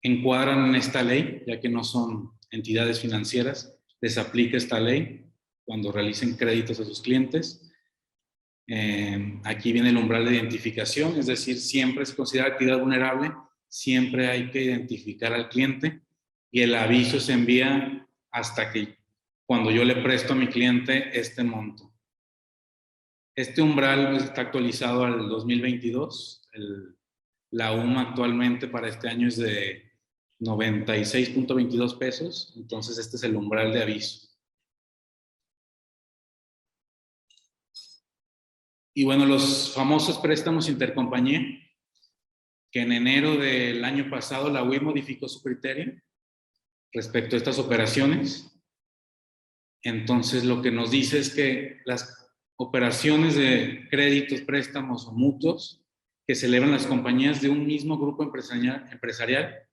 encuadran en esta ley, ya que no son entidades financieras, les aplica esta ley cuando realicen créditos a sus clientes. Aquí viene el umbral de identificación, es decir, siempre se considera actividad vulnerable, siempre hay que identificar al cliente y el aviso se envía hasta que cuando yo le presto a mi cliente este monto. Este umbral está actualizado al 2022. La UMA actualmente para este año es de 96.22 pesos. Entonces este es el umbral de aviso. Y bueno, los famosos préstamos intercompañía, que en enero del año pasado la UI modificó su criterio respecto a estas operaciones. Entonces lo que nos dice es que las operaciones de créditos, préstamos o mutuos que celebran las compañías de un mismo grupo empresarial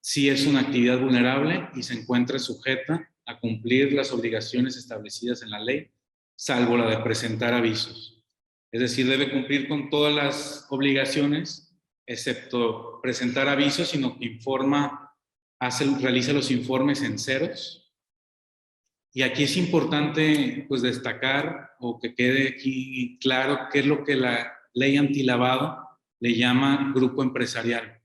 sí es una actividad vulnerable y se encuentra sujeta a cumplir las obligaciones establecidas en la ley, salvo la de presentar avisos. Es decir, debe cumplir con todas las obligaciones, excepto presentar avisos, sino que informa, realiza los informes en ceros. Y aquí es importante pues destacar o que quede aquí claro qué es lo que la ley antilavado le llama grupo empresarial.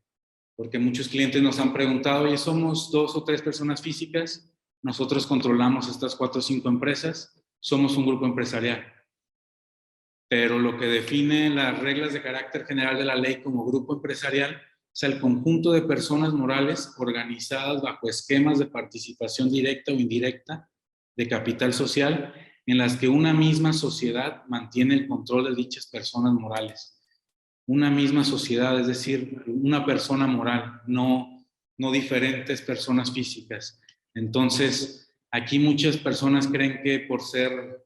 Porque muchos clientes nos han preguntado, oye, somos 2 o 3 personas físicas, nosotros controlamos estas 4 o 5 empresas, somos un grupo empresarial. Pero lo que define las reglas de carácter general de la ley como grupo empresarial es el conjunto de personas morales organizadas bajo esquemas de participación directa o indirecta de capital social en las que una misma sociedad mantiene el control de dichas personas morales. Una misma sociedad, es decir, una persona moral, no diferentes personas físicas. Entonces, aquí muchas personas creen que por ser,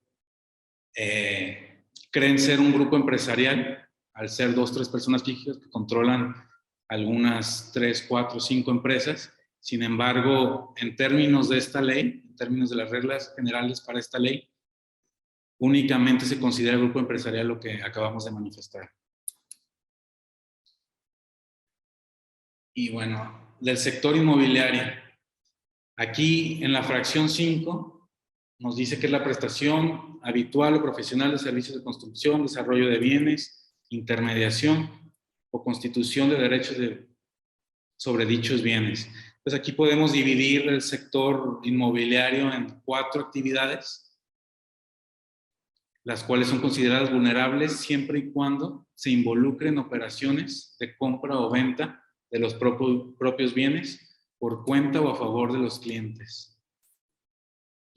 creen ser un grupo empresarial, al ser 2 o 3 personas físicas que controlan algunas 3, 4, 5 empresas. Sin embargo, en términos de esta ley, en términos de las reglas generales para esta ley, únicamente se considera grupo empresarial lo que acabamos de manifestar. Y bueno, del sector inmobiliario. Aquí en la fracción 5 nos dice que es la prestación habitual o profesional de servicios de construcción, desarrollo de bienes, intermediación o constitución de derechos sobre dichos bienes. Pues aquí podemos dividir el sector inmobiliario en 4 actividades, las cuales son consideradas vulnerables siempre y cuando se involucren operaciones de compra o venta de los propios bienes por cuenta o a favor de los clientes.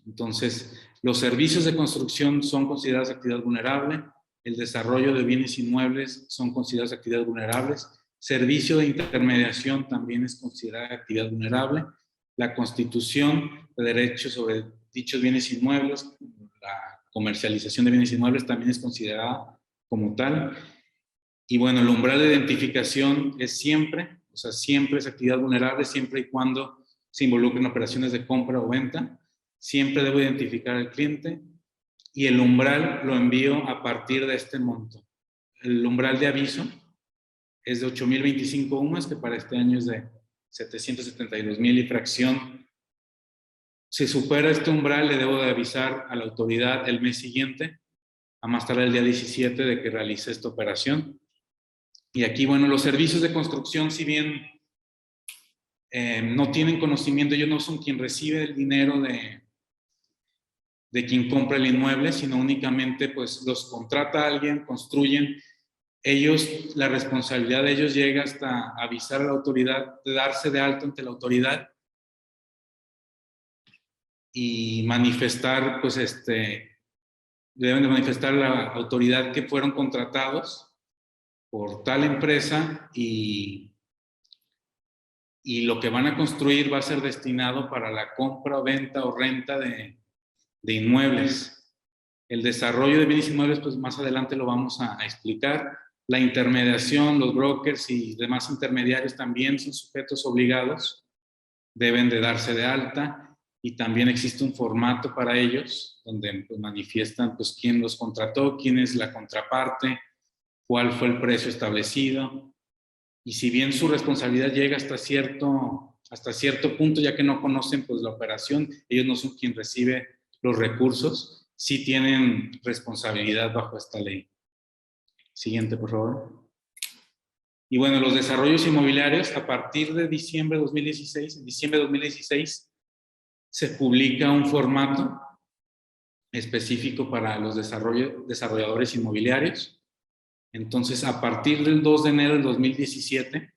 Entonces, los servicios de construcción son considerados actividad vulnerable, el desarrollo de bienes inmuebles son considerados actividades vulnerables, servicio de intermediación también es considerada actividad vulnerable, la constitución de derechos sobre dichos bienes inmuebles, la comercialización de bienes inmuebles también es considerada como tal. Y bueno, el umbral de identificación es siempre, o sea, siempre es actividad vulnerable, siempre y cuando se involucren operaciones de compra o venta. Siempre debo identificar al cliente y el umbral lo envío a partir de este monto. El umbral de aviso es de 8,025 UMAS, que para este año es de 772,000 y fracción. Si supera este umbral, le debo de avisar a la autoridad el mes siguiente, a más tardar el día 17 de que realice esta operación. Y aquí, bueno, los servicios de construcción, si bien no tienen conocimiento, ellos no son quien recibe el dinero de quien compra el inmueble, sino únicamente pues los contrata a alguien, construyen. Ellos, la responsabilidad de ellos llega hasta avisar a la autoridad, de darse de alto ante la autoridad y manifestar, pues deben de manifestar a la autoridad que fueron contratados por tal empresa y lo que van a construir va a ser destinado para la compra, venta o renta de inmuebles. El desarrollo de bienes inmuebles, pues más adelante lo vamos a explicar. La intermediación, los brokers y demás intermediarios también son sujetos obligados, deben de darse de alta y también existe un formato para ellos donde pues, manifiestan pues, quién los contrató, quién es la contraparte, cuál fue el precio establecido y si bien su responsabilidad llega hasta cierto punto, ya que no conocen pues la operación, ellos no son quien recibe los recursos, sí tienen responsabilidad bajo esta ley. Siguiente, por favor. Y bueno, los desarrollos inmobiliarios, a partir de diciembre de 2016, en diciembre de 2016, se publica un formato específico para los desarrolladores inmobiliarios. Entonces, a partir del 2 de enero del 2017,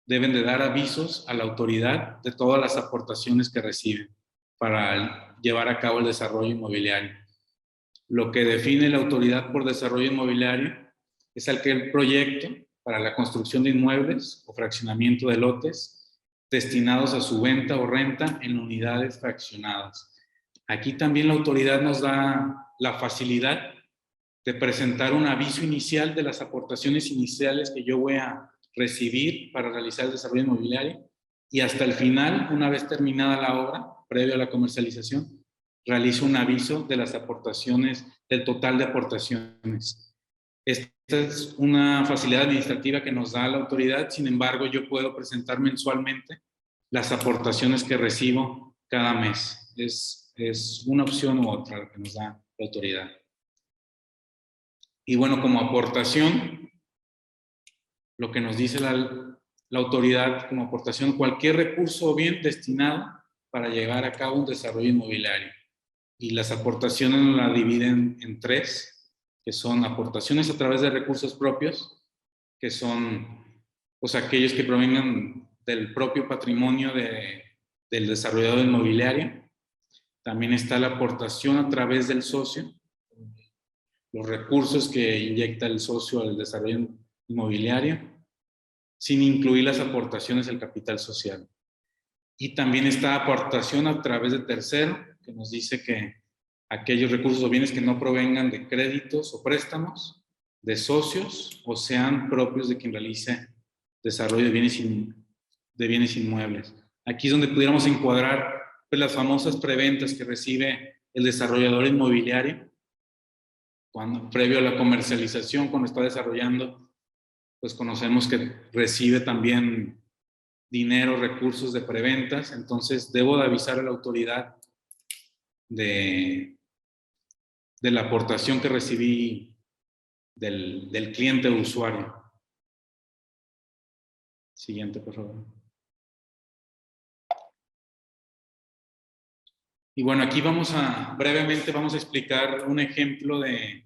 deben de dar avisos a la autoridad de todas las aportaciones que reciben para llevar a cabo el desarrollo inmobiliario. Lo que define la autoridad por desarrollo inmobiliario es aquel proyecto para la construcción de inmuebles o fraccionamiento de lotes destinados a su venta o renta en unidades fraccionadas. Aquí también la autoridad nos da la facilidad de presentar un aviso inicial de las aportaciones iniciales que yo voy a recibir para realizar el desarrollo inmobiliario, y hasta el final, una vez terminada la obra, previo a la comercialización, realizo un aviso de las aportaciones, del total de aportaciones. Esta es una facilidad administrativa que nos da la autoridad. Sin embargo, yo puedo presentar mensualmente las aportaciones que recibo cada mes. Es una opción u otra que nos da la autoridad. Y bueno, como aportación, lo que nos dice la autoridad como aportación, cualquier recurso o bien destinado para llevar a cabo un desarrollo inmobiliario. Y las aportaciones nos la dividen en tres, que son aportaciones a través de recursos propios, que son pues aquellos que provengan del propio patrimonio del desarrollador inmobiliario. También está la aportación a través del socio, los recursos que inyecta el socio al desarrollo inmobiliario, sin incluir las aportaciones del capital social. Y también está aportación a través de tercero, que nos dice que aquellos recursos o bienes que no provengan de créditos o préstamos, de socios, o sean propios de quien realice desarrollo de bienes inmuebles. Aquí es donde pudiéramos encuadrar pues, las famosas preventas que recibe el desarrollador inmobiliario, previo a la comercialización, cuando está desarrollando, pues conocemos que recibe también dinero, recursos de preventas. Entonces debo de avisar a la autoridad de la aportación que recibí del cliente o usuario. Siguiente, por favor. Y bueno, aquí brevemente vamos a explicar un ejemplo de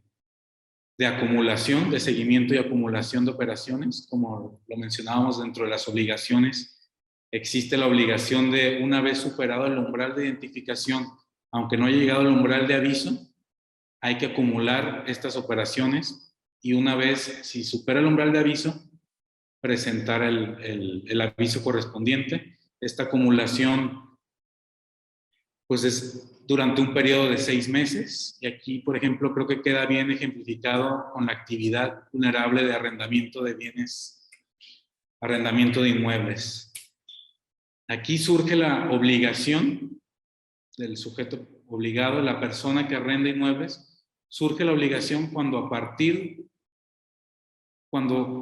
acumulación, de seguimiento y acumulación de operaciones. Como lo mencionábamos, dentro de las obligaciones, existe la obligación de, una vez superado el umbral de identificación, aunque no haya llegado al umbral de aviso, hay que acumular estas operaciones, y una vez, si supera el umbral de aviso, presentar el aviso correspondiente. Esta acumulación pues es durante un periodo de 6 meses, y aquí, por ejemplo, creo que queda bien ejemplificado con la actividad vulnerable de arrendamiento de bienes, arrendamiento de inmuebles. Aquí surge la obligación del sujeto obligado, la persona que arrenda inmuebles, surge la obligación cuando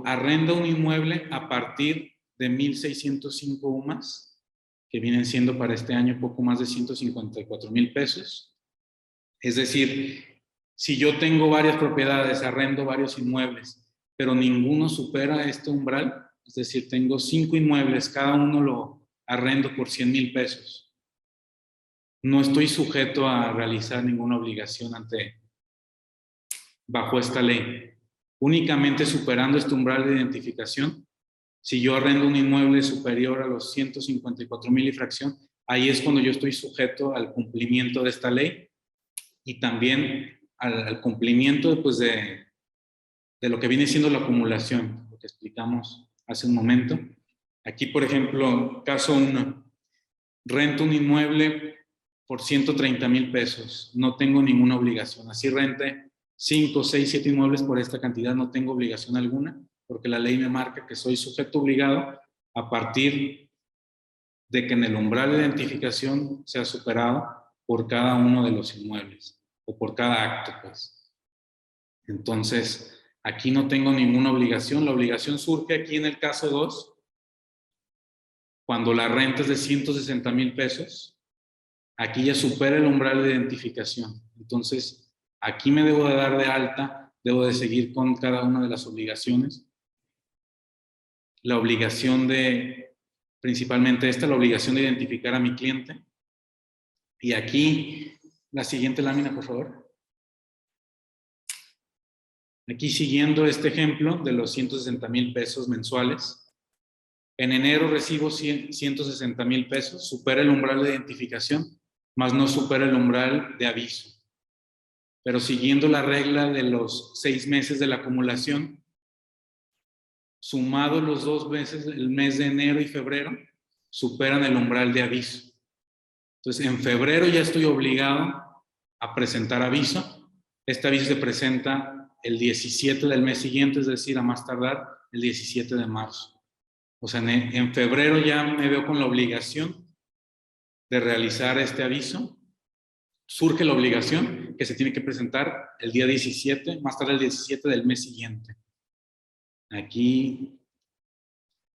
arrenda un inmueble a partir de 1,605 UMAS, que vienen siendo para este año poco más de 154,000 pesos. Es decir, si yo tengo varias propiedades, arrendo varios inmuebles, pero ninguno supera este umbral, es decir, tengo 5 inmuebles, cada uno lo arrendo por 100,000 pesos, no estoy sujeto a realizar ninguna obligación bajo esta ley. Únicamente superando este umbral de identificación, si yo arrendo un inmueble superior a los 154,000 y fracción, ahí es cuando yo estoy sujeto al cumplimiento de esta ley, y también al cumplimiento pues, de lo que viene siendo la acumulación, lo que explicamos hace un momento. Aquí, por ejemplo, caso 1, rento un inmueble por 130,000 pesos, no tengo ninguna obligación. Así rente 5, 6, 7 inmuebles por esta cantidad, no tengo obligación alguna, porque la ley me marca que soy sujeto obligado a partir de que en el umbral de identificación sea superado por cada uno de los inmuebles, o por cada acto, pues. Entonces, Aquí no tengo ninguna obligación. La obligación surge aquí en el caso 2, cuando la renta es de 160,000 pesos. Aquí ya supera el umbral de identificación. Entonces, aquí me debo de dar de alta, debo de seguir con cada una de las obligaciones. La obligación de, principalmente esta, la obligación de identificar a mi cliente. Y aquí, la siguiente lámina, por favor. Aquí siguiendo este ejemplo de los 160,000 pesos mensuales. En enero recibo 160,000 pesos, supera el umbral de identificación, más no supera el umbral de aviso. Pero siguiendo la regla de los 6 meses de la acumulación, sumados los 2 meses, el mes de enero y febrero, superan el umbral de aviso. Entonces, en febrero ya estoy obligado a presentar aviso. Este aviso se presenta el 17 del mes siguiente, es decir, a más tardar el 17 de marzo. O sea, en febrero ya me veo con la obligación de realizar este aviso. Surge la obligación que se tiene que presentar el día 17, más tarde el 17 del mes siguiente. Aquí,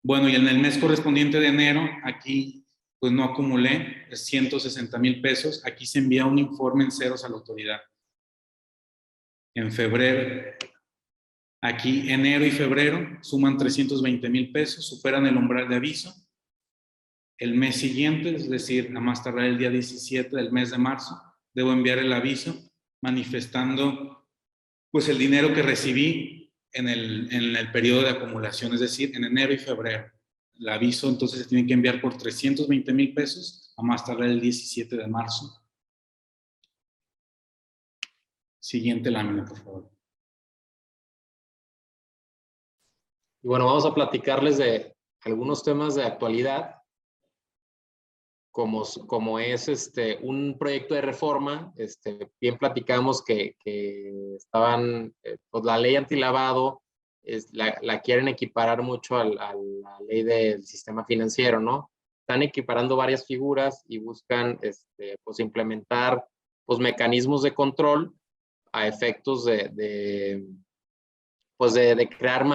bueno, y en el mes correspondiente de enero, aquí pues no acumulé 160,000 pesos. Aquí se envía un informe en ceros a la autoridad. En febrero, aquí enero y febrero suman 320,000 pesos, superan el umbral de aviso. El mes siguiente, es decir, a más tardar el día 17 del mes de marzo, debo enviar el aviso manifestando pues el dinero que recibí en el periodo de acumulación, es decir, en enero y febrero. El aviso entonces se tiene que enviar por 320,000 pesos a más tardar el 17 de marzo. Siguiente lámina, por favor. Y bueno, vamos a platicarles de algunos temas de actualidad, como es un proyecto de reforma. Bien platicamos que estaban, pues la ley antilavado la quieren equiparar mucho a la ley del sistema financiero, ¿no? Están equiparando varias figuras y buscan pues implementar pues mecanismos de control a efectos pues de crear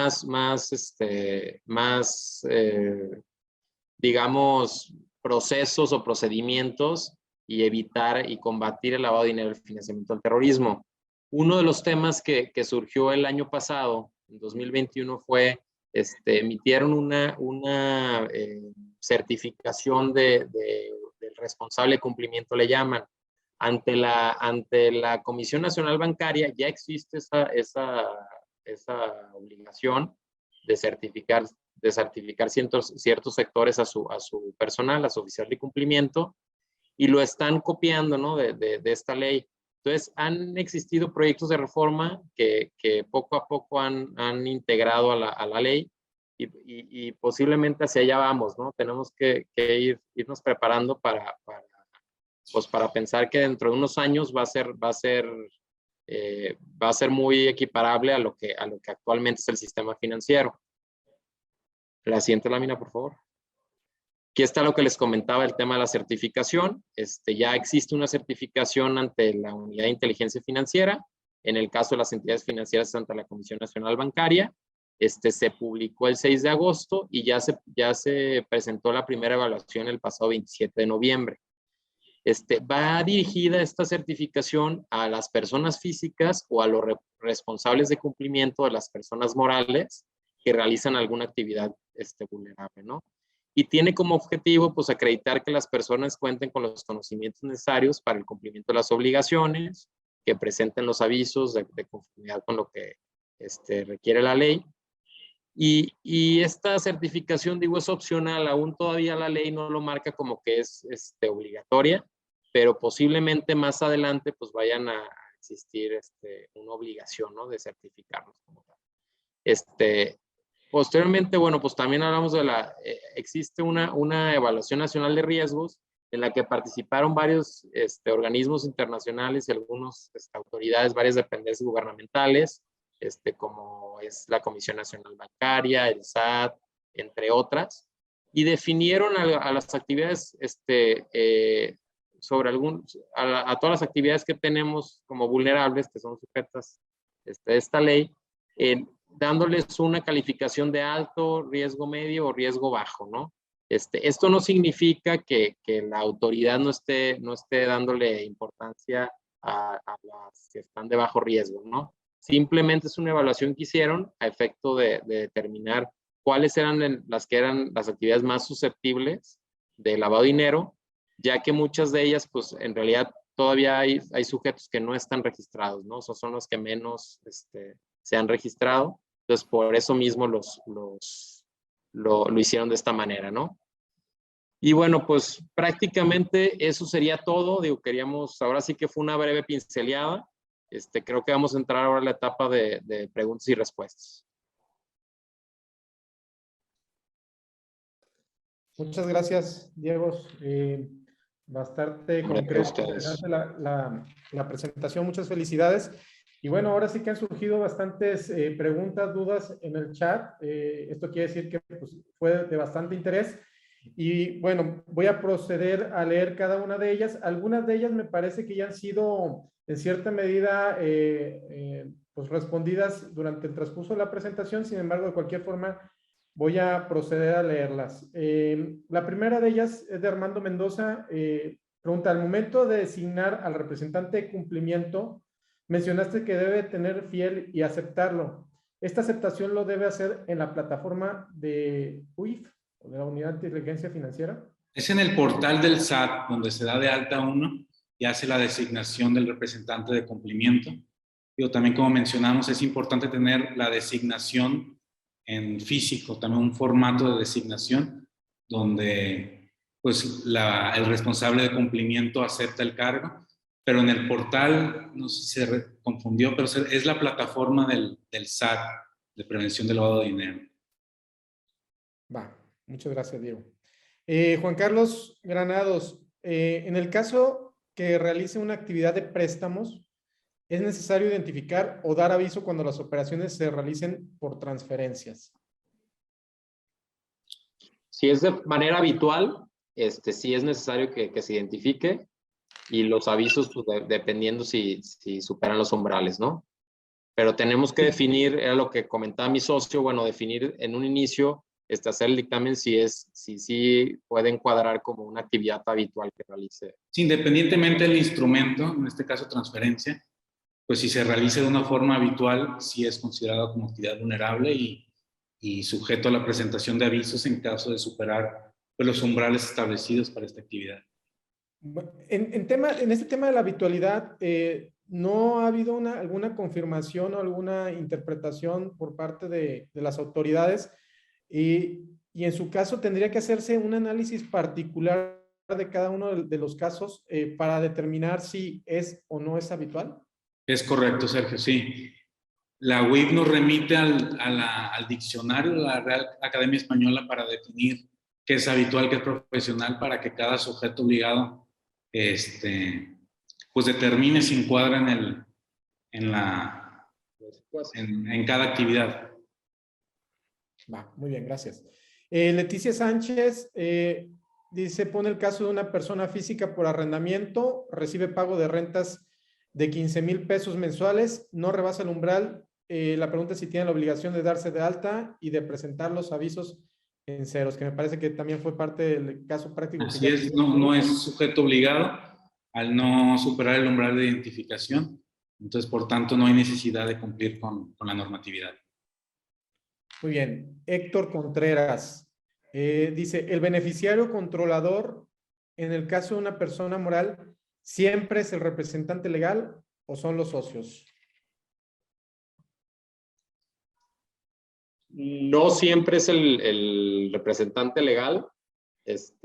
digamos, procesos o procedimientos y evitar y combatir el lavado de dinero y el financiamiento del terrorismo. Uno de los temas que surgió el año pasado, en 2021, fue, emitieron una certificación del responsable de cumplimiento, le llaman. Ante la Comisión Nacional Bancaria ya existe esa obligación de certificar ciertos sectores a su personal, a su oficial de cumplimiento, y lo están copiando, ¿no? de esta ley. Entonces, han existido proyectos de reforma que poco a poco han integrado a la ley y posiblemente hacia allá vamos, ¿no? Tenemos que irnos preparando para pensar que dentro de unos años va a ser muy equiparable a lo que actualmente es el sistema financiero. La siguiente lámina, por favor. Aquí está lo que les comentaba, el tema de la certificación. Ya existe una certificación ante la Unidad de Inteligencia Financiera. En el caso de las entidades financieras ante la Comisión Nacional Bancaria. Se publicó el 6 de agosto y ya se presentó la primera evaluación el pasado 27 de noviembre. Va dirigida esta certificación a las personas físicas o a los responsables de cumplimiento de las personas morales que realizan alguna actividad vulnerable, ¿no? Y tiene como objetivo, pues, acreditar que las personas cuenten con los conocimientos necesarios para el cumplimiento de las obligaciones, que presenten los avisos de conformidad con lo que requiere la ley. Y esta certificación, digo, es opcional, aún todavía la ley no lo marca como que es obligatoria, pero posiblemente más adelante pues vayan a existir una obligación, ¿no? De certificarlos como tal. Posteriormente, bueno, pues también hablamos de existe una evaluación nacional de riesgos en la que participaron varios organismos internacionales y algunas autoridades, varias dependencias gubernamentales, como es la Comisión Nacional Bancaria, el SAT, entre otras, y definieron a las actividades, a todas las actividades que tenemos como vulnerables, que son sujetas de esta ley, dándoles una calificación de alto, riesgo medio o riesgo bajo, ¿no? Esto no significa que la autoridad no esté dándole importancia a las que están de bajo riesgo, ¿no? Simplemente es una evaluación que hicieron a efecto de determinar cuáles eran las actividades más susceptibles de lavado de dinero, ya que muchas de ellas, pues en realidad todavía hay sujetos que no están registrados, ¿no? Esos son los que menos se han registrado. Entonces, por eso mismo lo hicieron de esta manera, ¿no? Y bueno, pues prácticamente eso sería todo. Digo, ahora sí que fue una breve pinceleada. Creo que vamos a entrar ahora a la etapa de preguntas y respuestas. Muchas gracias, Diego. Bastante concreto, interesante la presentación. Muchas felicidades. Y bueno, ahora sí que han surgido bastantes preguntas, dudas en el chat. Esto quiere decir que pues, fue de bastante interés. Y bueno, voy a proceder a leer cada una de ellas. Algunas de ellas me parece que ya han sido en cierta medida pues respondidas durante el transcurso de la presentación. Sin embargo, de cualquier forma, voy a proceder a leerlas. La primera de ellas es de Armando Mendoza. Pregunta, al momento de designar al representante de cumplimiento, mencionaste que debe tener fiel y aceptarlo. ¿Esta aceptación lo debe hacer en la plataforma de UIF, de la Unidad de Inteligencia Financiera? Es en el portal del SAT donde se da de alta uno y hace la designación del representante de cumplimiento. Digo, también como mencionamos, es importante tener la designación en físico, también un formato de designación donde pues el responsable de cumplimiento acepta el cargo, pero en el portal, no sé si se confundió, pero es la plataforma del SAT de prevención del lavado de dinero. Va, muchas gracias, Diego. Juan Carlos Granados, en el caso que realice una actividad de préstamos, ¿es necesario identificar o dar aviso cuando las operaciones se realicen por transferencias? Si es de manera habitual, sí es necesario que se identifique, y los avisos, pues, dependiendo si superan los umbrales, ¿no? Pero tenemos que definir, era lo que comentaba mi socio, bueno, definir en un inicio, hacer el dictamen si puede encuadrar como una actividad habitual que realice. Sí, independientemente del instrumento, en este caso transferencia, pues si se realiza de una forma habitual, sí es considerado como actividad vulnerable y sujeto a la presentación de avisos en caso de superar pues, los umbrales establecidos para esta actividad. En este tema de la habitualidad, ¿no ha habido alguna confirmación o alguna interpretación por parte de las autoridades? Y en su caso, ¿tendría que hacerse un análisis particular de cada uno de los casos para determinar si es o no es habitual? Es correcto, Sergio, sí. La UIF nos remite al diccionario de la Real Academia Española para definir qué es habitual, qué es profesional, para que cada sujeto obligado pues determine si encuadra en cada actividad. Va, muy bien, gracias. Leticia Sánchez dice, pone el caso de una persona física por arrendamiento, recibe pago de rentas de 15,000 pesos mensuales, no rebasa el umbral. La pregunta es si tiene la obligación de darse de alta y de presentar los avisos en ceros, que me parece que también fue parte del caso práctico. Así es, no es sujeto obligado al no superar el umbral de identificación, entonces por tanto no hay necesidad de cumplir con la normatividad. Muy bien. Héctor Contreras dice, ¿el beneficiario controlador en el caso de una persona moral siempre es el representante legal o son los socios? No siempre es el representante legal. Pues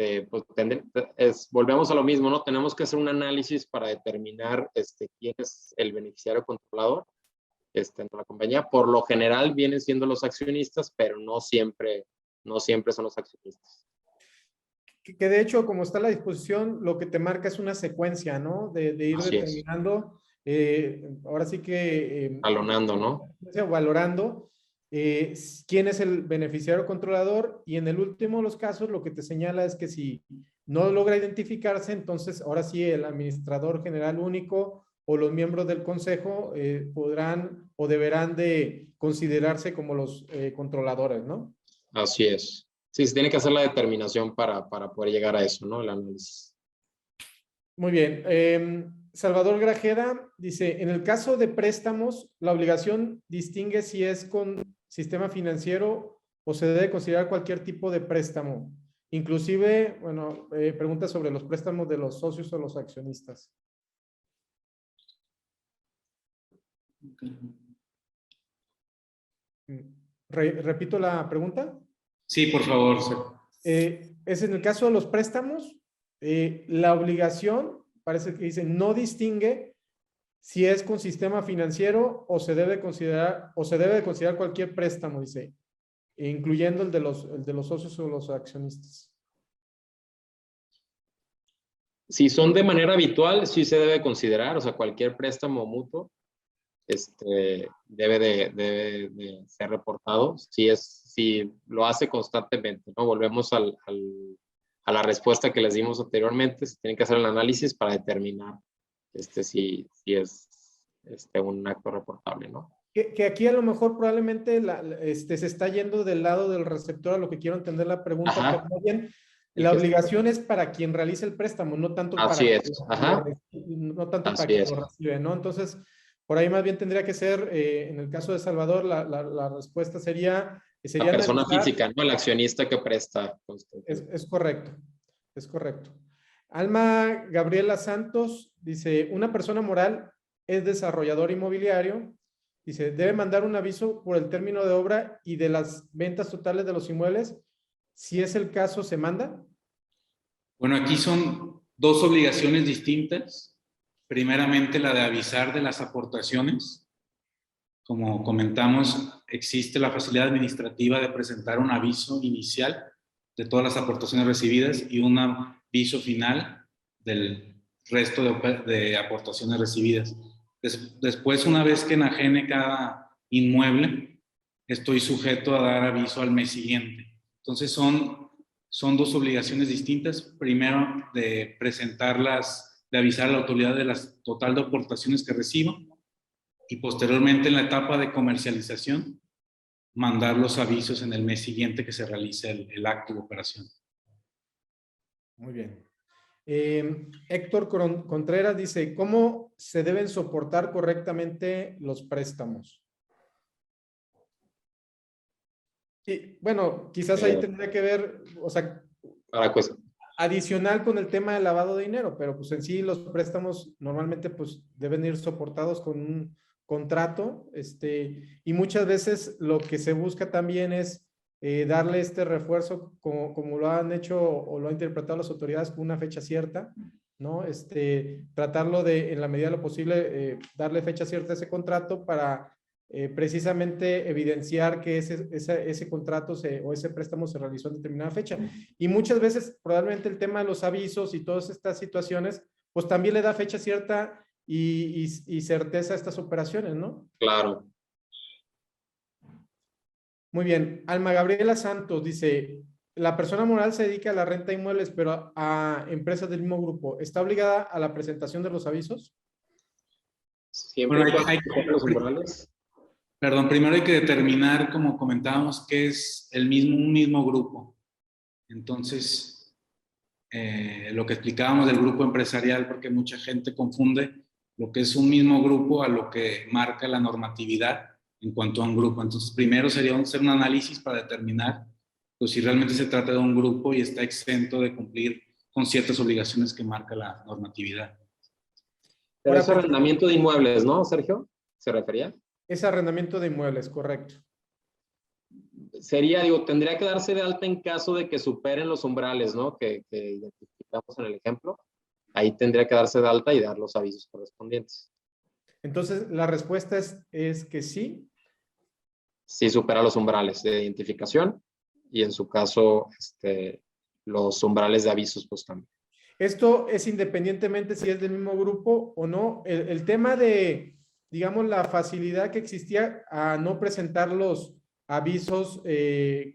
volvemos a lo mismo, ¿no? Tenemos que hacer un análisis para determinar quién es el beneficiario controlador en la compañía. Por lo general vienen siendo los accionistas, pero no siempre son los accionistas. Que de hecho, como está a la disposición, lo que te marca es una secuencia, ¿no? De ir Así determinando, ahora sí que... Valorando, ¿no? Valorando quién es el beneficiario controlador, y en el último de los casos lo que te señala es que si no logra identificarse, entonces ahora sí el administrador general único o los miembros del consejo podrán o deberán de considerarse como los controladores, ¿no? Así es. Sí, se tiene que hacer la determinación para poder llegar a eso, ¿no? El análisis. Muy bien. Salvador Grajeda dice, en el caso de préstamos, la obligación distingue si es con sistema financiero o se debe considerar cualquier tipo de préstamo. Inclusive, bueno, pregunta sobre los préstamos de los socios o los accionistas. Repito la pregunta. Sí, por favor. Es en el caso de los préstamos, la obligación, parece que dice, no distingue si es con sistema financiero o se debe considerar cualquier préstamo, dice, incluyendo el de los socios o los accionistas. Si son de manera habitual, sí se debe considerar, o sea, cualquier préstamo mutuo debe de ser reportado si lo hace constantemente, ¿no? Volvemos a la respuesta que les dimos anteriormente, se tiene que hacer el análisis para determinar si es un acto reportable, ¿no? Que aquí a lo mejor probablemente se está yendo del lado del receptor a lo que quiero entender la pregunta, pero más bien la obligación es para quien realiza el préstamo, no tanto para quien lo recibe, ¿no? Entonces, por ahí más bien tendría que ser, en el caso de Salvador, la respuesta sería la persona física, no el accionista que presta. Es correcto, es correcto. Alma Gabriela Santos dice, una persona moral es desarrollador inmobiliario, dice, debe mandar un aviso por el término de obra y de las ventas totales de los inmuebles. Si es el caso, ¿se manda? Bueno, aquí son dos obligaciones distintas. Primeramente, la de avisar de las aportaciones. Como comentamos, existe la facilidad administrativa de presentar un aviso inicial de todas las aportaciones recibidas y un aviso final del resto de aportaciones recibidas. Después, una vez que enajene cada inmueble, estoy sujeto a dar aviso al mes siguiente. Entonces, son dos obligaciones distintas. Primero, de de avisar a la autoridad de la total de aportaciones que recibo, y posteriormente en la etapa de comercialización, mandar los avisos en el mes siguiente que se realice el acto de operación. Muy bien. Héctor Contreras dice, ¿cómo se deben soportar correctamente los préstamos? Y bueno, quizás ahí tendría que ver, o sea, adicional con el tema del lavado de dinero, pero pues en sí los préstamos normalmente pues deben ir soportados con un contrato, y muchas veces lo que se busca también es darle este refuerzo como lo han hecho o lo han interpretado las autoridades con una fecha cierta, ¿no? Tratarlo de, en la medida de lo posible, darle fecha cierta a ese contrato para precisamente evidenciar que ese contrato o ese préstamo se realizó en determinada fecha. Y muchas veces probablemente el tema de los avisos y todas estas situaciones, pues también le da fecha cierta y certeza a estas operaciones, ¿no? Claro. Muy bien. Alma Gabriela Santos dice, la persona moral se dedica a la renta de inmuebles, pero a empresas del mismo grupo. ¿Está obligada a la presentación de los avisos? Siempre hay los umbrales. Perdón, primero hay que determinar, como comentábamos, qué es un mismo grupo. Entonces, lo que explicábamos del grupo empresarial, porque mucha gente confunde lo que es un mismo grupo a lo que marca la normatividad en cuanto a un grupo. Entonces, primero sería hacer un análisis para determinar pues, si realmente se trata de un grupo y está exento de cumplir con ciertas obligaciones que marca la normatividad. Pero es arrendamiento de inmuebles, ¿no, Sergio? ¿Se refería? Es arrendamiento de inmuebles, correcto. Sería, tendría que darse de alta en caso de que superen los umbrales, ¿no? Que identificamos en el ejemplo. Ahí tendría que darse de alta y dar los avisos correspondientes. Entonces, la respuesta es que sí. Sí supera los umbrales de identificación y en su caso, los umbrales de avisos, pues también. Esto es independientemente si es del mismo grupo o no. El tema de, digamos, la facilidad que existía a no presentar los avisos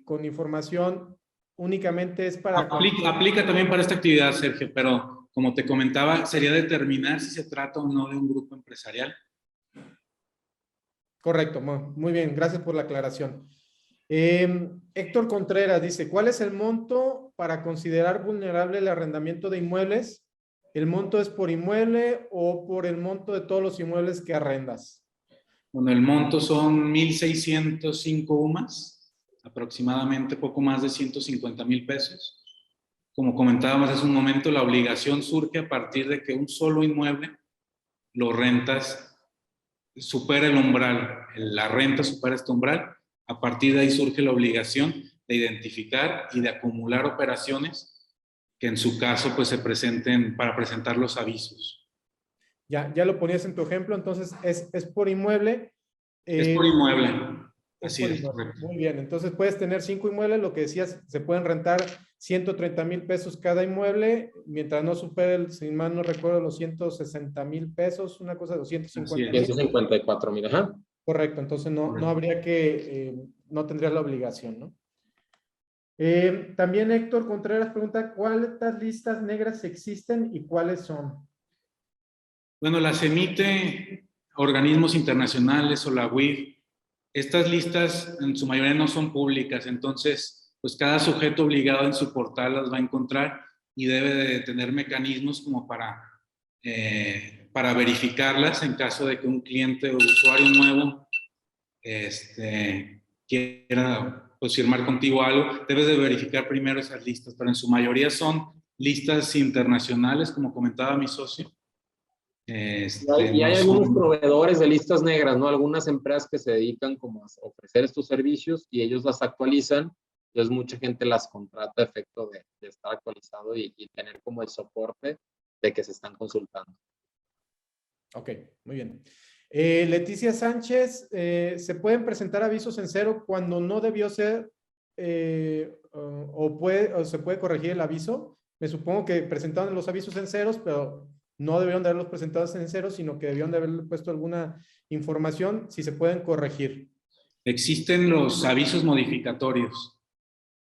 con información únicamente es para... Aplica también para esta actividad, Sergio, pero como te comentaba, sería determinar si se trata o no de un grupo empresarial. Correcto, muy bien, gracias por la aclaración. Héctor Contreras dice, ¿cuál es el monto para considerar vulnerable el arrendamiento de inmuebles? ¿El monto es por inmueble o por el monto de todos los inmuebles que arrendas? Bueno, el monto son 1,605 UMAS, aproximadamente poco más de 150,000 pesos. Como comentábamos hace un momento, la obligación surge a partir de que un solo inmueble lo rentas, supera el umbral, la renta supera este umbral. A partir de ahí surge la obligación de identificar y de acumular operaciones que en su caso pues se presenten para presentar los avisos. Ya lo ponías en tu ejemplo, entonces es por inmueble. Es por inmueble. Así por es, inmueble. correcto. Muy bien, entonces puedes tener 5 inmuebles, lo que decías, se pueden rentar 130,000 pesos cada inmueble, mientras no supere, si mal no recuerdo, los 160,000 pesos, una cosa de 250,000. 154,000, ajá. Correcto, entonces no habría que, no tendrías la obligación, ¿no? También Héctor Contreras pregunta, ¿cuántas listas negras existen y cuáles son? Bueno, las emite organismos internacionales o la UIF. Estas listas en su mayoría no son públicas, entonces pues cada sujeto obligado en su portal las va a encontrar y debe de tener mecanismos como para verificarlas en caso de que un cliente o usuario nuevo quiera pues, firmar contigo algo. Debes de verificar primero esas listas, pero en su mayoría son listas internacionales, como comentaba mi socio. Y hay algunos proveedores de listas negras, ¿no? Algunas empresas que se dedican como a ofrecer estos servicios y ellos las actualizan. Entonces mucha gente las contrata a efecto de estar actualizado y tener como el soporte de que se están consultando. Ok, muy bien. Leticia Sánchez, ¿se pueden presentar avisos en cero cuando no debió ser o se puede corregir el aviso? Me supongo que presentaron los avisos en ceros, pero no debieron de haberlos presentado en ceros, sino que debieron de haberle puesto alguna información, si se pueden corregir. Existen los avisos modificatorios.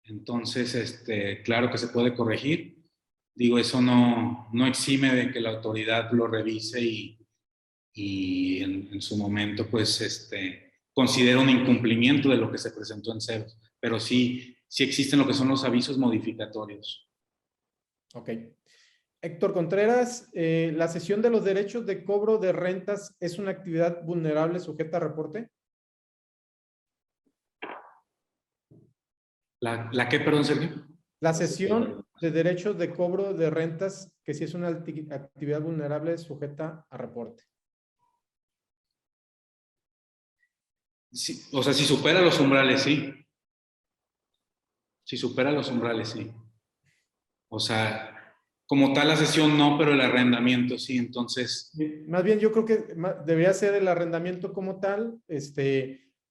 Entonces, claro que se puede corregir. Digo, eso no exime de que la autoridad lo revise y en su momento, pues, considera un incumplimiento de lo que se presentó en ceros. Pero sí existen lo que son los avisos modificatorios. Ok. Héctor Contreras, ¿la cesión de los derechos de cobro de rentas es una actividad vulnerable sujeta a reporte? ¿La qué, perdón, Sergio? La cesión de derechos de cobro de rentas, que sí es una actividad vulnerable sujeta a reporte. Sí, o sea, si supera los umbrales, sí. Si supera los umbrales, sí. O sea, como tal la cesión no, pero el arrendamiento sí, entonces... Más bien yo creo que debería ser el arrendamiento como tal,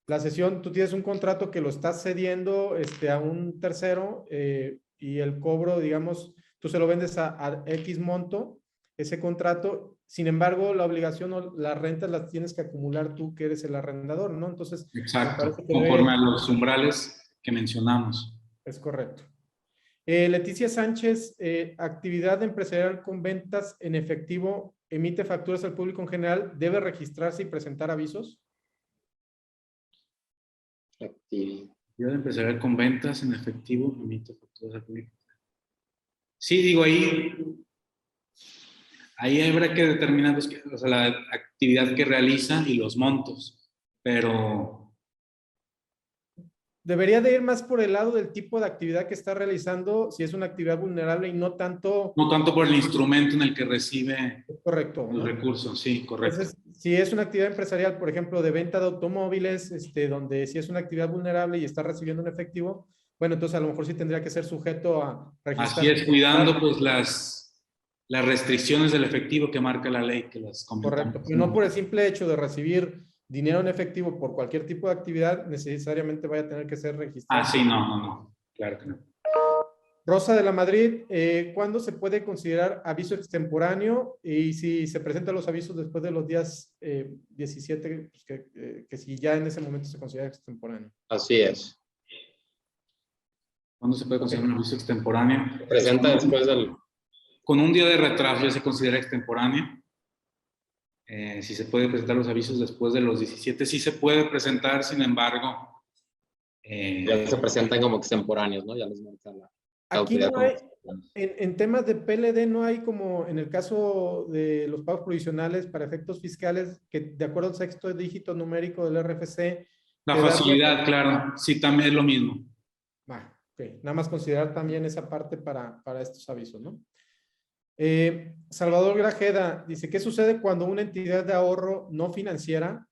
la cesión, tú tienes un contrato que lo estás cediendo a un tercero y el cobro, digamos, tú se lo vendes a X monto, ese contrato, sin embargo, la obligación o las rentas las tienes que acumular tú que eres el arrendador, ¿no? Entonces, exacto, conforme a los umbrales que mencionamos. Es correcto. Leticia Sánchez, actividad empresarial con ventas en efectivo, emite facturas al público en general, debe registrarse y presentar avisos. Actividad empresarial con ventas en efectivo, emite facturas al público. Sí, digo, ahí habrá que determinar o sea, la actividad que realiza y los montos, pero... Debería de ir más por el lado del tipo de actividad que está realizando, si es una actividad vulnerable y no tanto... No tanto por el instrumento en el que recibe correcto, los ¿no? recursos, sí, correcto. Entonces, si es una actividad empresarial, por ejemplo, de venta de automóviles, donde si es una actividad vulnerable y está recibiendo un efectivo, bueno, entonces a lo mejor sí tendría que ser sujeto a registrar. Así es, cuidando pues las restricciones del efectivo que marca la ley que las comentamos. Correcto, pero no por el simple hecho de recibir dinero en efectivo por cualquier tipo de actividad, necesariamente vaya a tener que ser registrado. Ah, sí, no, claro que no. Rosa de la Madrid, ¿cuándo se puede considerar aviso extemporáneo? Y si se presentan los avisos después de los días 17, pues que si ya en ese momento se considera extemporáneo. Así es. ¿Cuándo se puede considerar un aviso extemporáneo? Se presenta después del... con un día de retraso ya se considera extemporánea. Si se puede presentar los avisos después de los 17, sí se puede presentar, sin embargo. Ya se presentan como extemporáneos, ¿no? Ya les marca la Aquí autoridad no como hay, extemporáneos. en temas de PLD no hay como en el caso de los pagos provisionales para efectos fiscales, que de acuerdo al sexto dígito numérico del RFC, La te da facilidad, claro, sí, también es lo mismo. Ok. Nada más considerar también esa parte para estos avisos, ¿no? Salvador Grajeda dice, ¿qué sucede cuando una entidad de ahorro no financiera,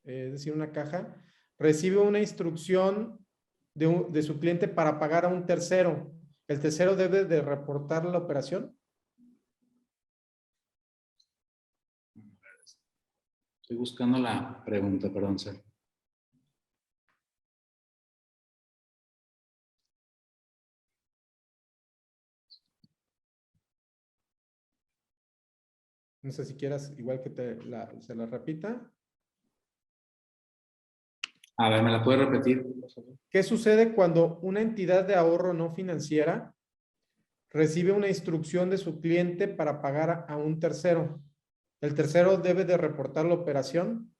es decir, una caja, recibe una instrucción de su cliente para pagar a un tercero? ¿El tercero debe de reportar la operación? Estoy buscando la pregunta, perdón, Sir. No sé si quieras, igual que se la repita. A ver, ¿me la puede repetir? ¿Qué sucede cuando una entidad de ahorro no financiera recibe una instrucción de su cliente para pagar a un tercero? ¿El tercero debe de reportar la operación?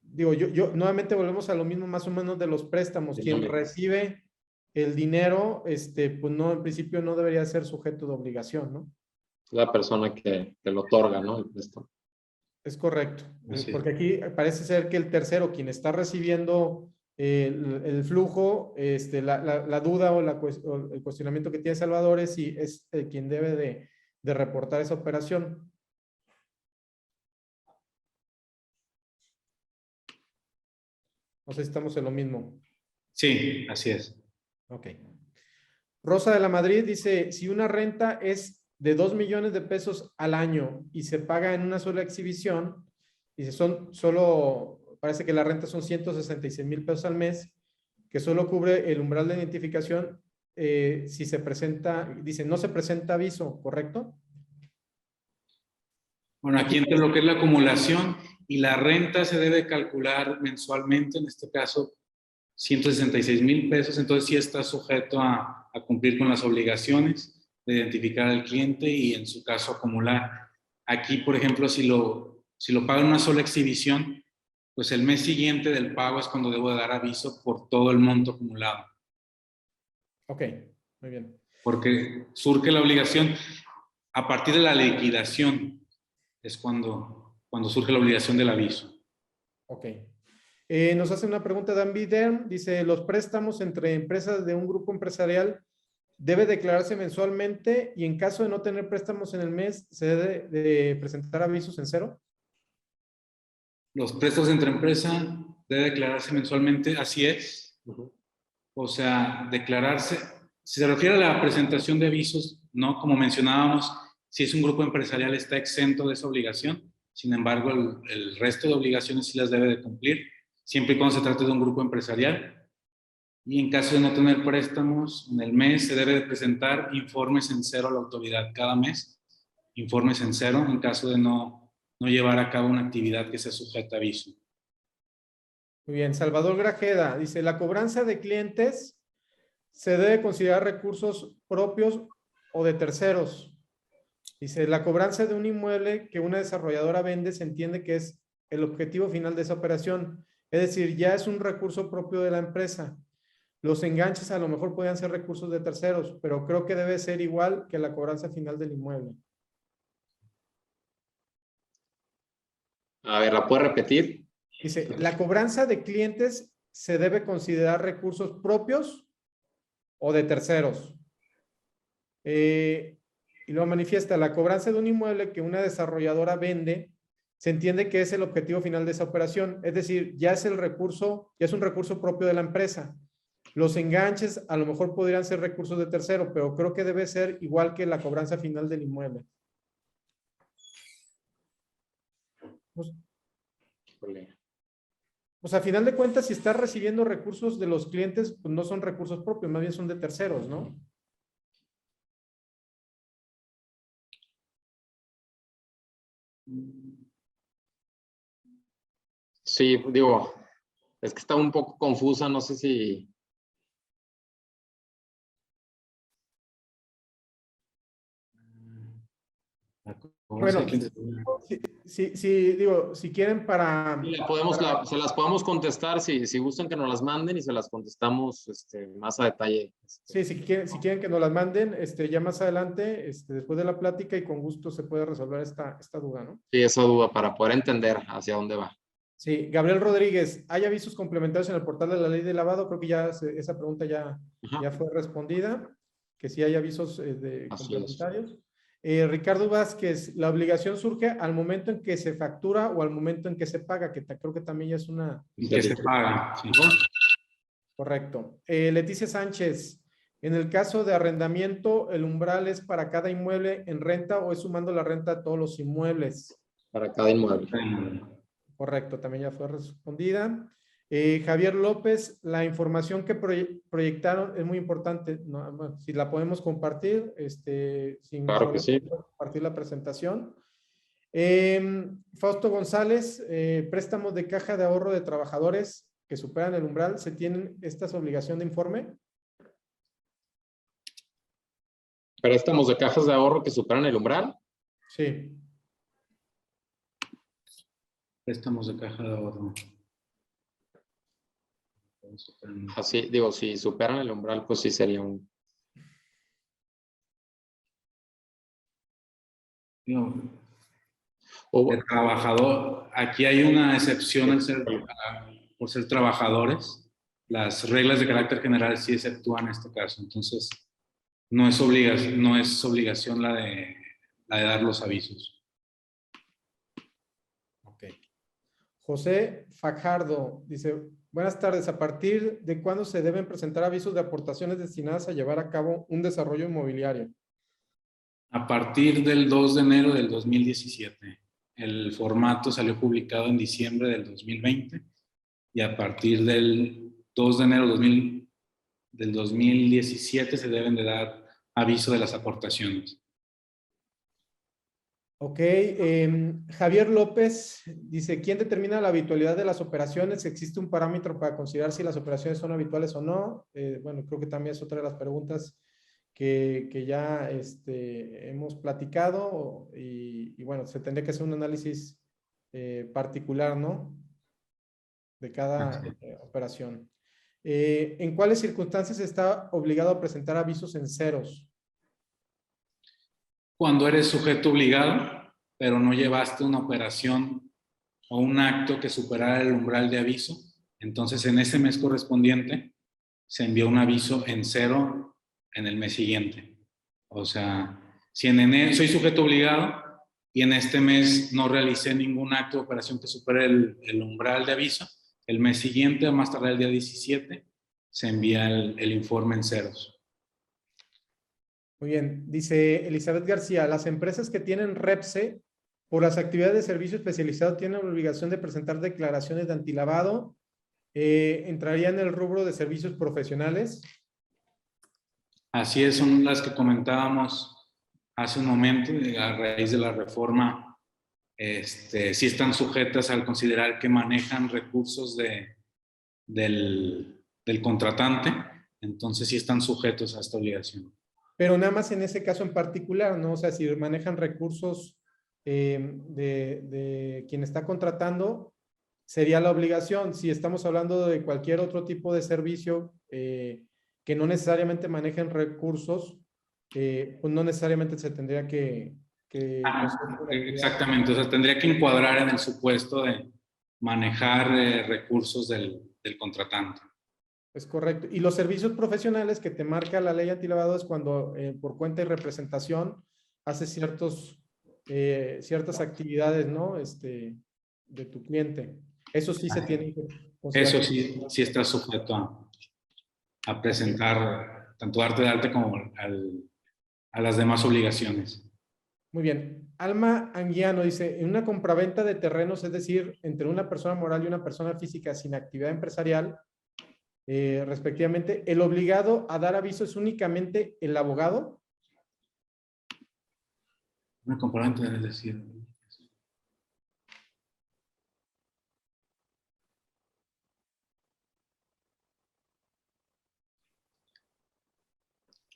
Digo, nuevamente volvemos a lo mismo más o menos de los préstamos. Quien recibe el dinero, pues no, en principio no debería ser sujeto de obligación, ¿no? La persona que lo otorga, ¿no? El préstamo. Es correcto, Así es. porque aquí parece ser que el tercero, quien está recibiendo el flujo, la duda o el cuestionamiento que tiene Salvador es si es quien debe de reportar esa operación. No sé si estamos en lo mismo. Sí, así es. Ok. Rosa de la Madrid dice, si una renta es de 2 millones de pesos al año y se paga en una sola exhibición, dice, parece que la renta son 166,000 pesos al mes, que solo cubre el umbral de identificación si se presenta, dice, no se presenta aviso, ¿correcto? Bueno, aquí entre lo que es la acumulación y la renta se debe calcular mensualmente, en este caso 166,000 pesos, entonces sí está sujeto a cumplir con las obligaciones de identificar al cliente y en su caso acumular. Aquí, por ejemplo, si lo paga en una sola exhibición, pues el mes siguiente del pago es cuando debo de dar aviso por todo el monto acumulado. Ok, muy bien. Porque surge la obligación a partir de la liquidación, es cuando surge la obligación del aviso. Ok. Nos hace una pregunta Dan Biderm, dice, los préstamos entre empresas de un grupo empresarial debe declararse mensualmente y en caso de no tener préstamos en el mes, ¿se debe de presentar avisos en cero? Los préstamos entre empresas debe declararse mensualmente, así es. O sea, declararse, si se refiere a la presentación de avisos, no, como mencionábamos, si es un grupo empresarial está exento de esa obligación, sin embargo, el resto de obligaciones sí las debe de cumplir, siempre y cuando se trate de un grupo empresarial. Y en caso de no tener préstamos en el mes, se debe de presentar informes en cero a la autoridad cada mes, informes en cero en caso de no llevar a cabo una actividad que sea sujeta a aviso. Muy bien, Salvador Grajeda dice, la cobranza de clientes se debe considerar recursos propios o de terceros. Dice, la cobranza de un inmueble que una desarrolladora vende se entiende que es el objetivo final de esa operación. Es decir, ya es un recurso propio de la empresa. Los enganches a lo mejor podrían ser recursos de terceros, pero creo que debe ser igual que la cobranza final del inmueble. A ver, ¿la puede repetir? Dice, la cobranza de clientes se debe considerar recursos propios o de terceros. Y lo manifiesta, la cobranza de un inmueble que una desarrolladora vende, se entiende que es el objetivo final de esa operación. Es decir, ya es el recurso, ya es un recurso propio de la empresa. Los enganches a lo mejor podrían ser recursos de tercero, pero creo que debe ser igual que la cobranza final del inmueble. Pues a final de cuentas, si estás recibiendo recursos de los clientes, pues no son recursos propios, más bien son de terceros, ¿no? Sí, digo, es que está un poco confusa, no sé si... Bueno, digo, si quieren Y se las podemos contestar si gustan que nos las manden y se las contestamos más a detalle. Sí, si quieren que nos las manden, ya más adelante, después de la plática y con gusto se puede resolver esta duda, ¿no? Sí, esa duda para poder entender hacia dónde va. Sí, Gabriel Rodríguez, ¿hay avisos complementarios en el portal de la ley de lavado? Creo que ya esa pregunta ya fue respondida, que sí hay avisos complementarios. Ricardo Vázquez, ¿la obligación surge al momento en que se factura o al momento en que se paga? Que creo que también ya es una... Que se paga, sí. Correcto. Leticia Sánchez, en el caso de arrendamiento, ¿el umbral es para cada inmueble en renta o es sumando la renta a todos los inmuebles? Para cada inmueble. Correcto, también ya fue respondida. Javier López, la información que proyectaron es muy importante. No, bueno, si la podemos compartir, sin claro que sí. compartir la presentación. Fausto González, préstamos de caja de ahorro de trabajadores que superan el umbral, ¿se tienen estas obligaciones de informe? ¿Préstamos de cajas de ahorro que superan el umbral? Sí. Préstamos de caja de ahorro. Así, digo, si superan el umbral, pues sí sería un... No. El trabajador, aquí hay una excepción por ser trabajadores. Las reglas de carácter general sí exceptúan este caso. Entonces, no es obligación la de dar los avisos. Ok. José Fajardo dice, buenas tardes, ¿a partir de cuándo se deben presentar avisos de aportaciones destinadas a llevar a cabo un desarrollo inmobiliario? A partir del 2 de enero del 2017. El formato salió publicado en diciembre del 2020 y a partir del 2 de enero del 2017 se deben de dar aviso de las aportaciones. Ok, Javier López dice, ¿quién determina la habitualidad de las operaciones? ¿Existe un parámetro para considerar si las operaciones son habituales o no? Bueno, creo que también es otra de las preguntas que ya hemos platicado y bueno, se tendría que hacer un análisis particular, ¿no? De cada operación. ¿En cuáles circunstancias está obligado a presentar avisos en ceros? Cuando eres sujeto obligado, pero no llevaste una operación o un acto que superara el umbral de aviso, entonces en ese mes correspondiente se envió un aviso en cero en el mes siguiente. O sea, si en enero soy sujeto obligado y en este mes no realicé ningún acto o operación que supere el umbral de aviso, el mes siguiente, o más tarde el día 17, se envía el informe en ceros. Muy bien, dice Elizabeth García, las empresas que tienen REPSE por las actividades de servicio especializado tienen la obligación de presentar declaraciones de antilavado. ¿Entraría en el rubro de servicios profesionales? Así es, son las que comentábamos hace un momento, a raíz de la reforma, sí están sujetas al considerar que manejan recursos del contratante, entonces sí están sujetos a esta obligación. Pero nada más en ese caso en particular, ¿no? O sea, si manejan recursos de quien está contratando, sería la obligación. Si estamos hablando de cualquier otro tipo de servicio que no necesariamente manejen recursos, pues no necesariamente se tendría que exactamente, o sea, tendría que encuadrar en el supuesto de manejar recursos del contratante. Es correcto. Y los servicios profesionales que te marca la ley antilavado es cuando por cuenta y representación haces ciertas actividades, ¿no? De tu cliente. Eso sí se tiene que considerar. Eso sí está sujeto a presentar tanto arte de arte como a las demás obligaciones. Muy bien. Alma Anguiano dice, en una compraventa de terrenos, es decir, entre una persona moral y una persona física sin actividad empresarial, respectivamente, ¿el obligado a dar aviso es únicamente el abogado? Una compraventa, es decir...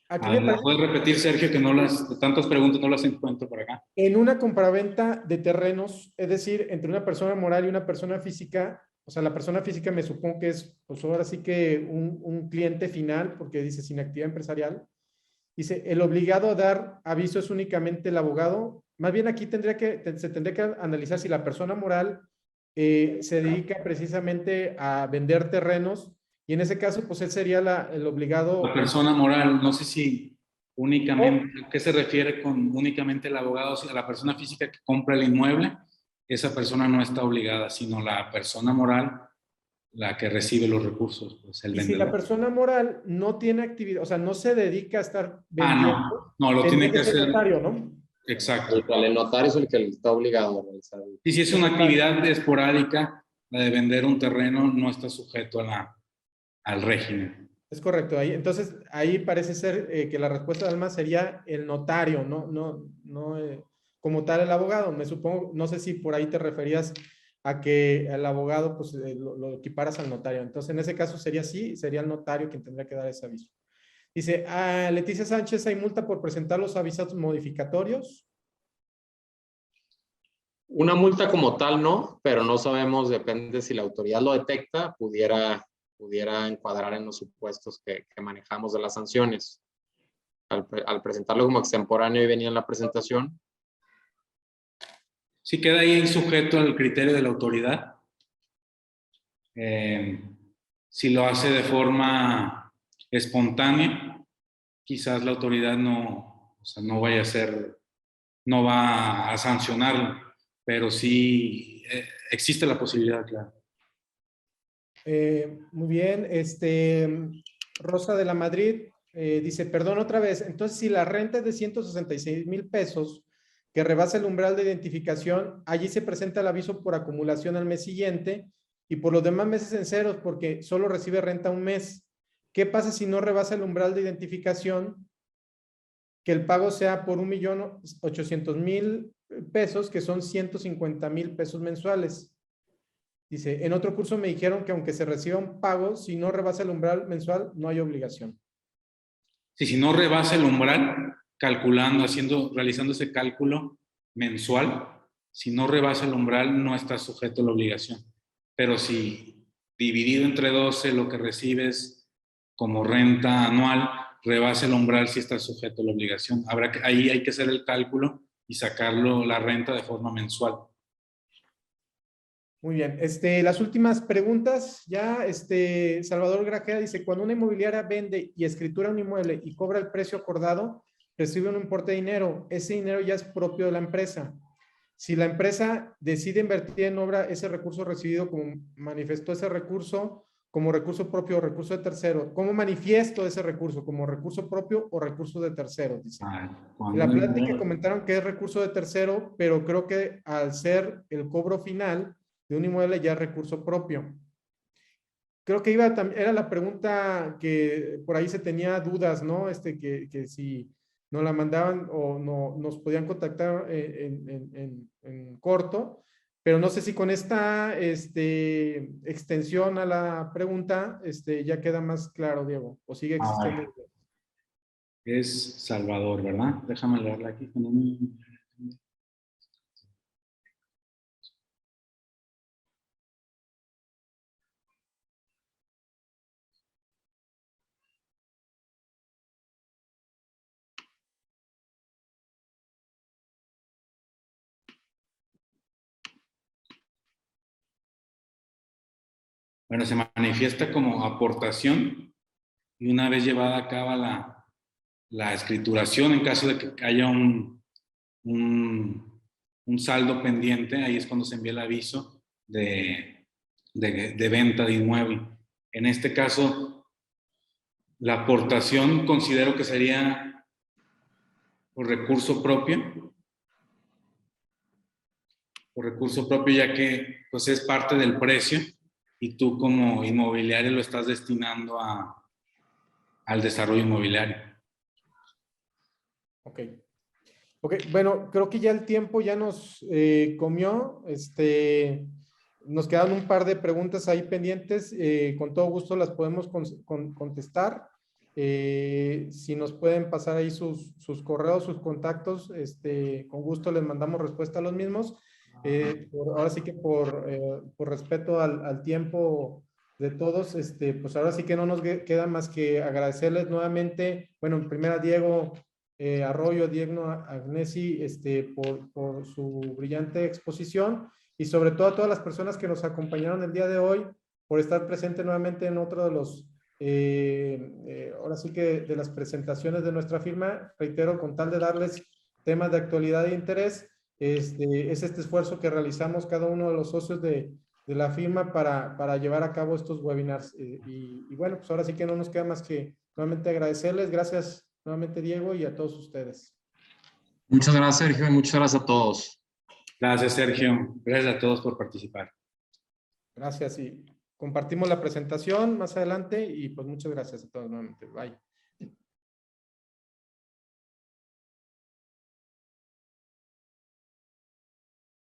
aquí me ¿La parece puedes repetir, Sergio, que no las, de tantas preguntas no las encuentro por acá? en una compraventa de terrenos, es decir, entre una persona moral y una persona física, o sea, la persona física me supongo que es, pues ahora sí que un cliente final, porque dice sin actividad empresarial. Dice, el obligado a dar aviso es únicamente el abogado. Más bien aquí se tendría que analizar si la persona moral se dedica precisamente a vender terrenos y en ese caso, pues él sería el La obligado. persona moral, no sé si O, únicamente, ¿qué se refiere con únicamente el abogado? Si a la persona física que compra el inmueble, esa persona no está obligada, sino la persona moral, la que recibe los recursos, pues el y si la vendedor. persona moral no tiene actividad, o sea, no se dedica a estar Ah, vendiendo, no, lo tendría tiene que que ser hacer, notario, ¿no? exacto. El notario es el que está obligado a realizar. Y si es El una notario. actividad esporádica, la de vender un terreno no está sujeto al régimen. Es correcto. Entonces, ahí parece ser que la respuesta de Alma sería el notario, no como tal el abogado. Me supongo, no sé si por ahí te referías a que el abogado pues, lo equiparas al notario. Entonces, en ese caso sería sí, sería el notario quien tendría que dar ese aviso. Dice, Leticia Sánchez, ¿hay multa por presentar los avisos modificatorios? Una multa como tal no, pero no sabemos, depende si la autoridad lo detecta, pudiera encuadrar en los supuestos que manejamos de las sanciones. Al presentarlo como extemporáneo y venía en la presentación, Si queda ahí sujeto al criterio de la autoridad, eh, si lo hace de forma espontánea, quizás la autoridad no, o sea, no vaya a ser, no va a sancionarlo, pero sí existe la posibilidad, claro. Muy bien, Rosa de la Madrid dice, perdón otra vez, entonces si la renta es de 166,000 pesos que rebasa el umbral de identificación, allí se presenta el aviso por acumulación al mes siguiente y por los demás meses en ceros porque solo recibe renta un mes. ¿Qué pasa si no rebasa el umbral de identificación? Que el pago sea por 1,800,000 pesos, que son 150,000 pesos mensuales. Dice, en otro curso me dijeron que aunque se reciba un pago, si no rebasa el umbral mensual, no hay obligación. Si no rebasa el umbral, calculando, realizando ese cálculo mensual, si no rebasa el umbral, no está sujeto a la obligación. Pero si dividido entre 12 lo que recibes como renta anual, rebasa el umbral, sí está sujeto a la obligación. Ahí hay que hacer el cálculo y sacarlo la renta de forma mensual. Muy bien. Las últimas preguntas, ya, Salvador Grajea dice, cuando una inmobiliaria vende y escritura un inmueble y cobra el precio acordado, recibe un importe de dinero. Ese dinero ya es propio de la empresa. Si la empresa decide invertir en obra, ese recurso recibido, como manifestó ese recurso, como recurso propio o recurso de tercero. ¿Cómo manifiesto ese recurso? ¿Como recurso propio o recurso de tercero? Dice. En la plática comentaron que es recurso de tercero, pero creo que al ser el cobro final de un inmueble ya es recurso propio. Creo que era la pregunta que por ahí se tenía dudas, ¿no? Que si nos la mandaban o no, nos podían contactar en corto, pero no sé si con esta extensión a la pregunta ya queda más claro, Diego, o sigue existiendo. Es Salvador, ¿verdad? Déjame leerla aquí. Bueno, se manifiesta como aportación y una vez llevada a cabo la escrituración, en caso de que haya un saldo pendiente, ahí es cuando se envía el aviso de venta de inmueble. En este caso, la aportación considero que sería por recurso propio, ya que pues es parte del precio y tú como inmobiliario lo estás destinando al desarrollo inmobiliario. Ok. Ok, bueno, creo que ya el tiempo ya nos comió. Nos quedan un par de preguntas ahí pendientes. Con todo gusto las podemos contestar. Si nos pueden pasar ahí sus correos, sus contactos, con gusto les mandamos respuesta a los mismos. Ahora sí que por respeto al tiempo de todos, pues ahora sí que no nos queda más que agradecerles nuevamente, bueno, en primera Diego Arroyo, Diego Agnesi, por su brillante exposición y sobre todo a todas las personas que nos acompañaron el día de hoy, por estar presente nuevamente en otro de los, ahora sí que de las presentaciones de nuestra firma. Reitero, con tal de darles temas de actualidad e interés, es este esfuerzo que realizamos cada uno de los socios de la firma para llevar a cabo estos webinars. Y bueno, pues ahora sí que no nos queda más que nuevamente agradecerles. Gracias nuevamente, Diego, y a todos ustedes. Muchas gracias, Sergio, y muchas gracias a todos. Gracias, Sergio. Gracias a todos por participar. Gracias y compartimos la presentación más adelante y pues muchas gracias a todos nuevamente. Bye.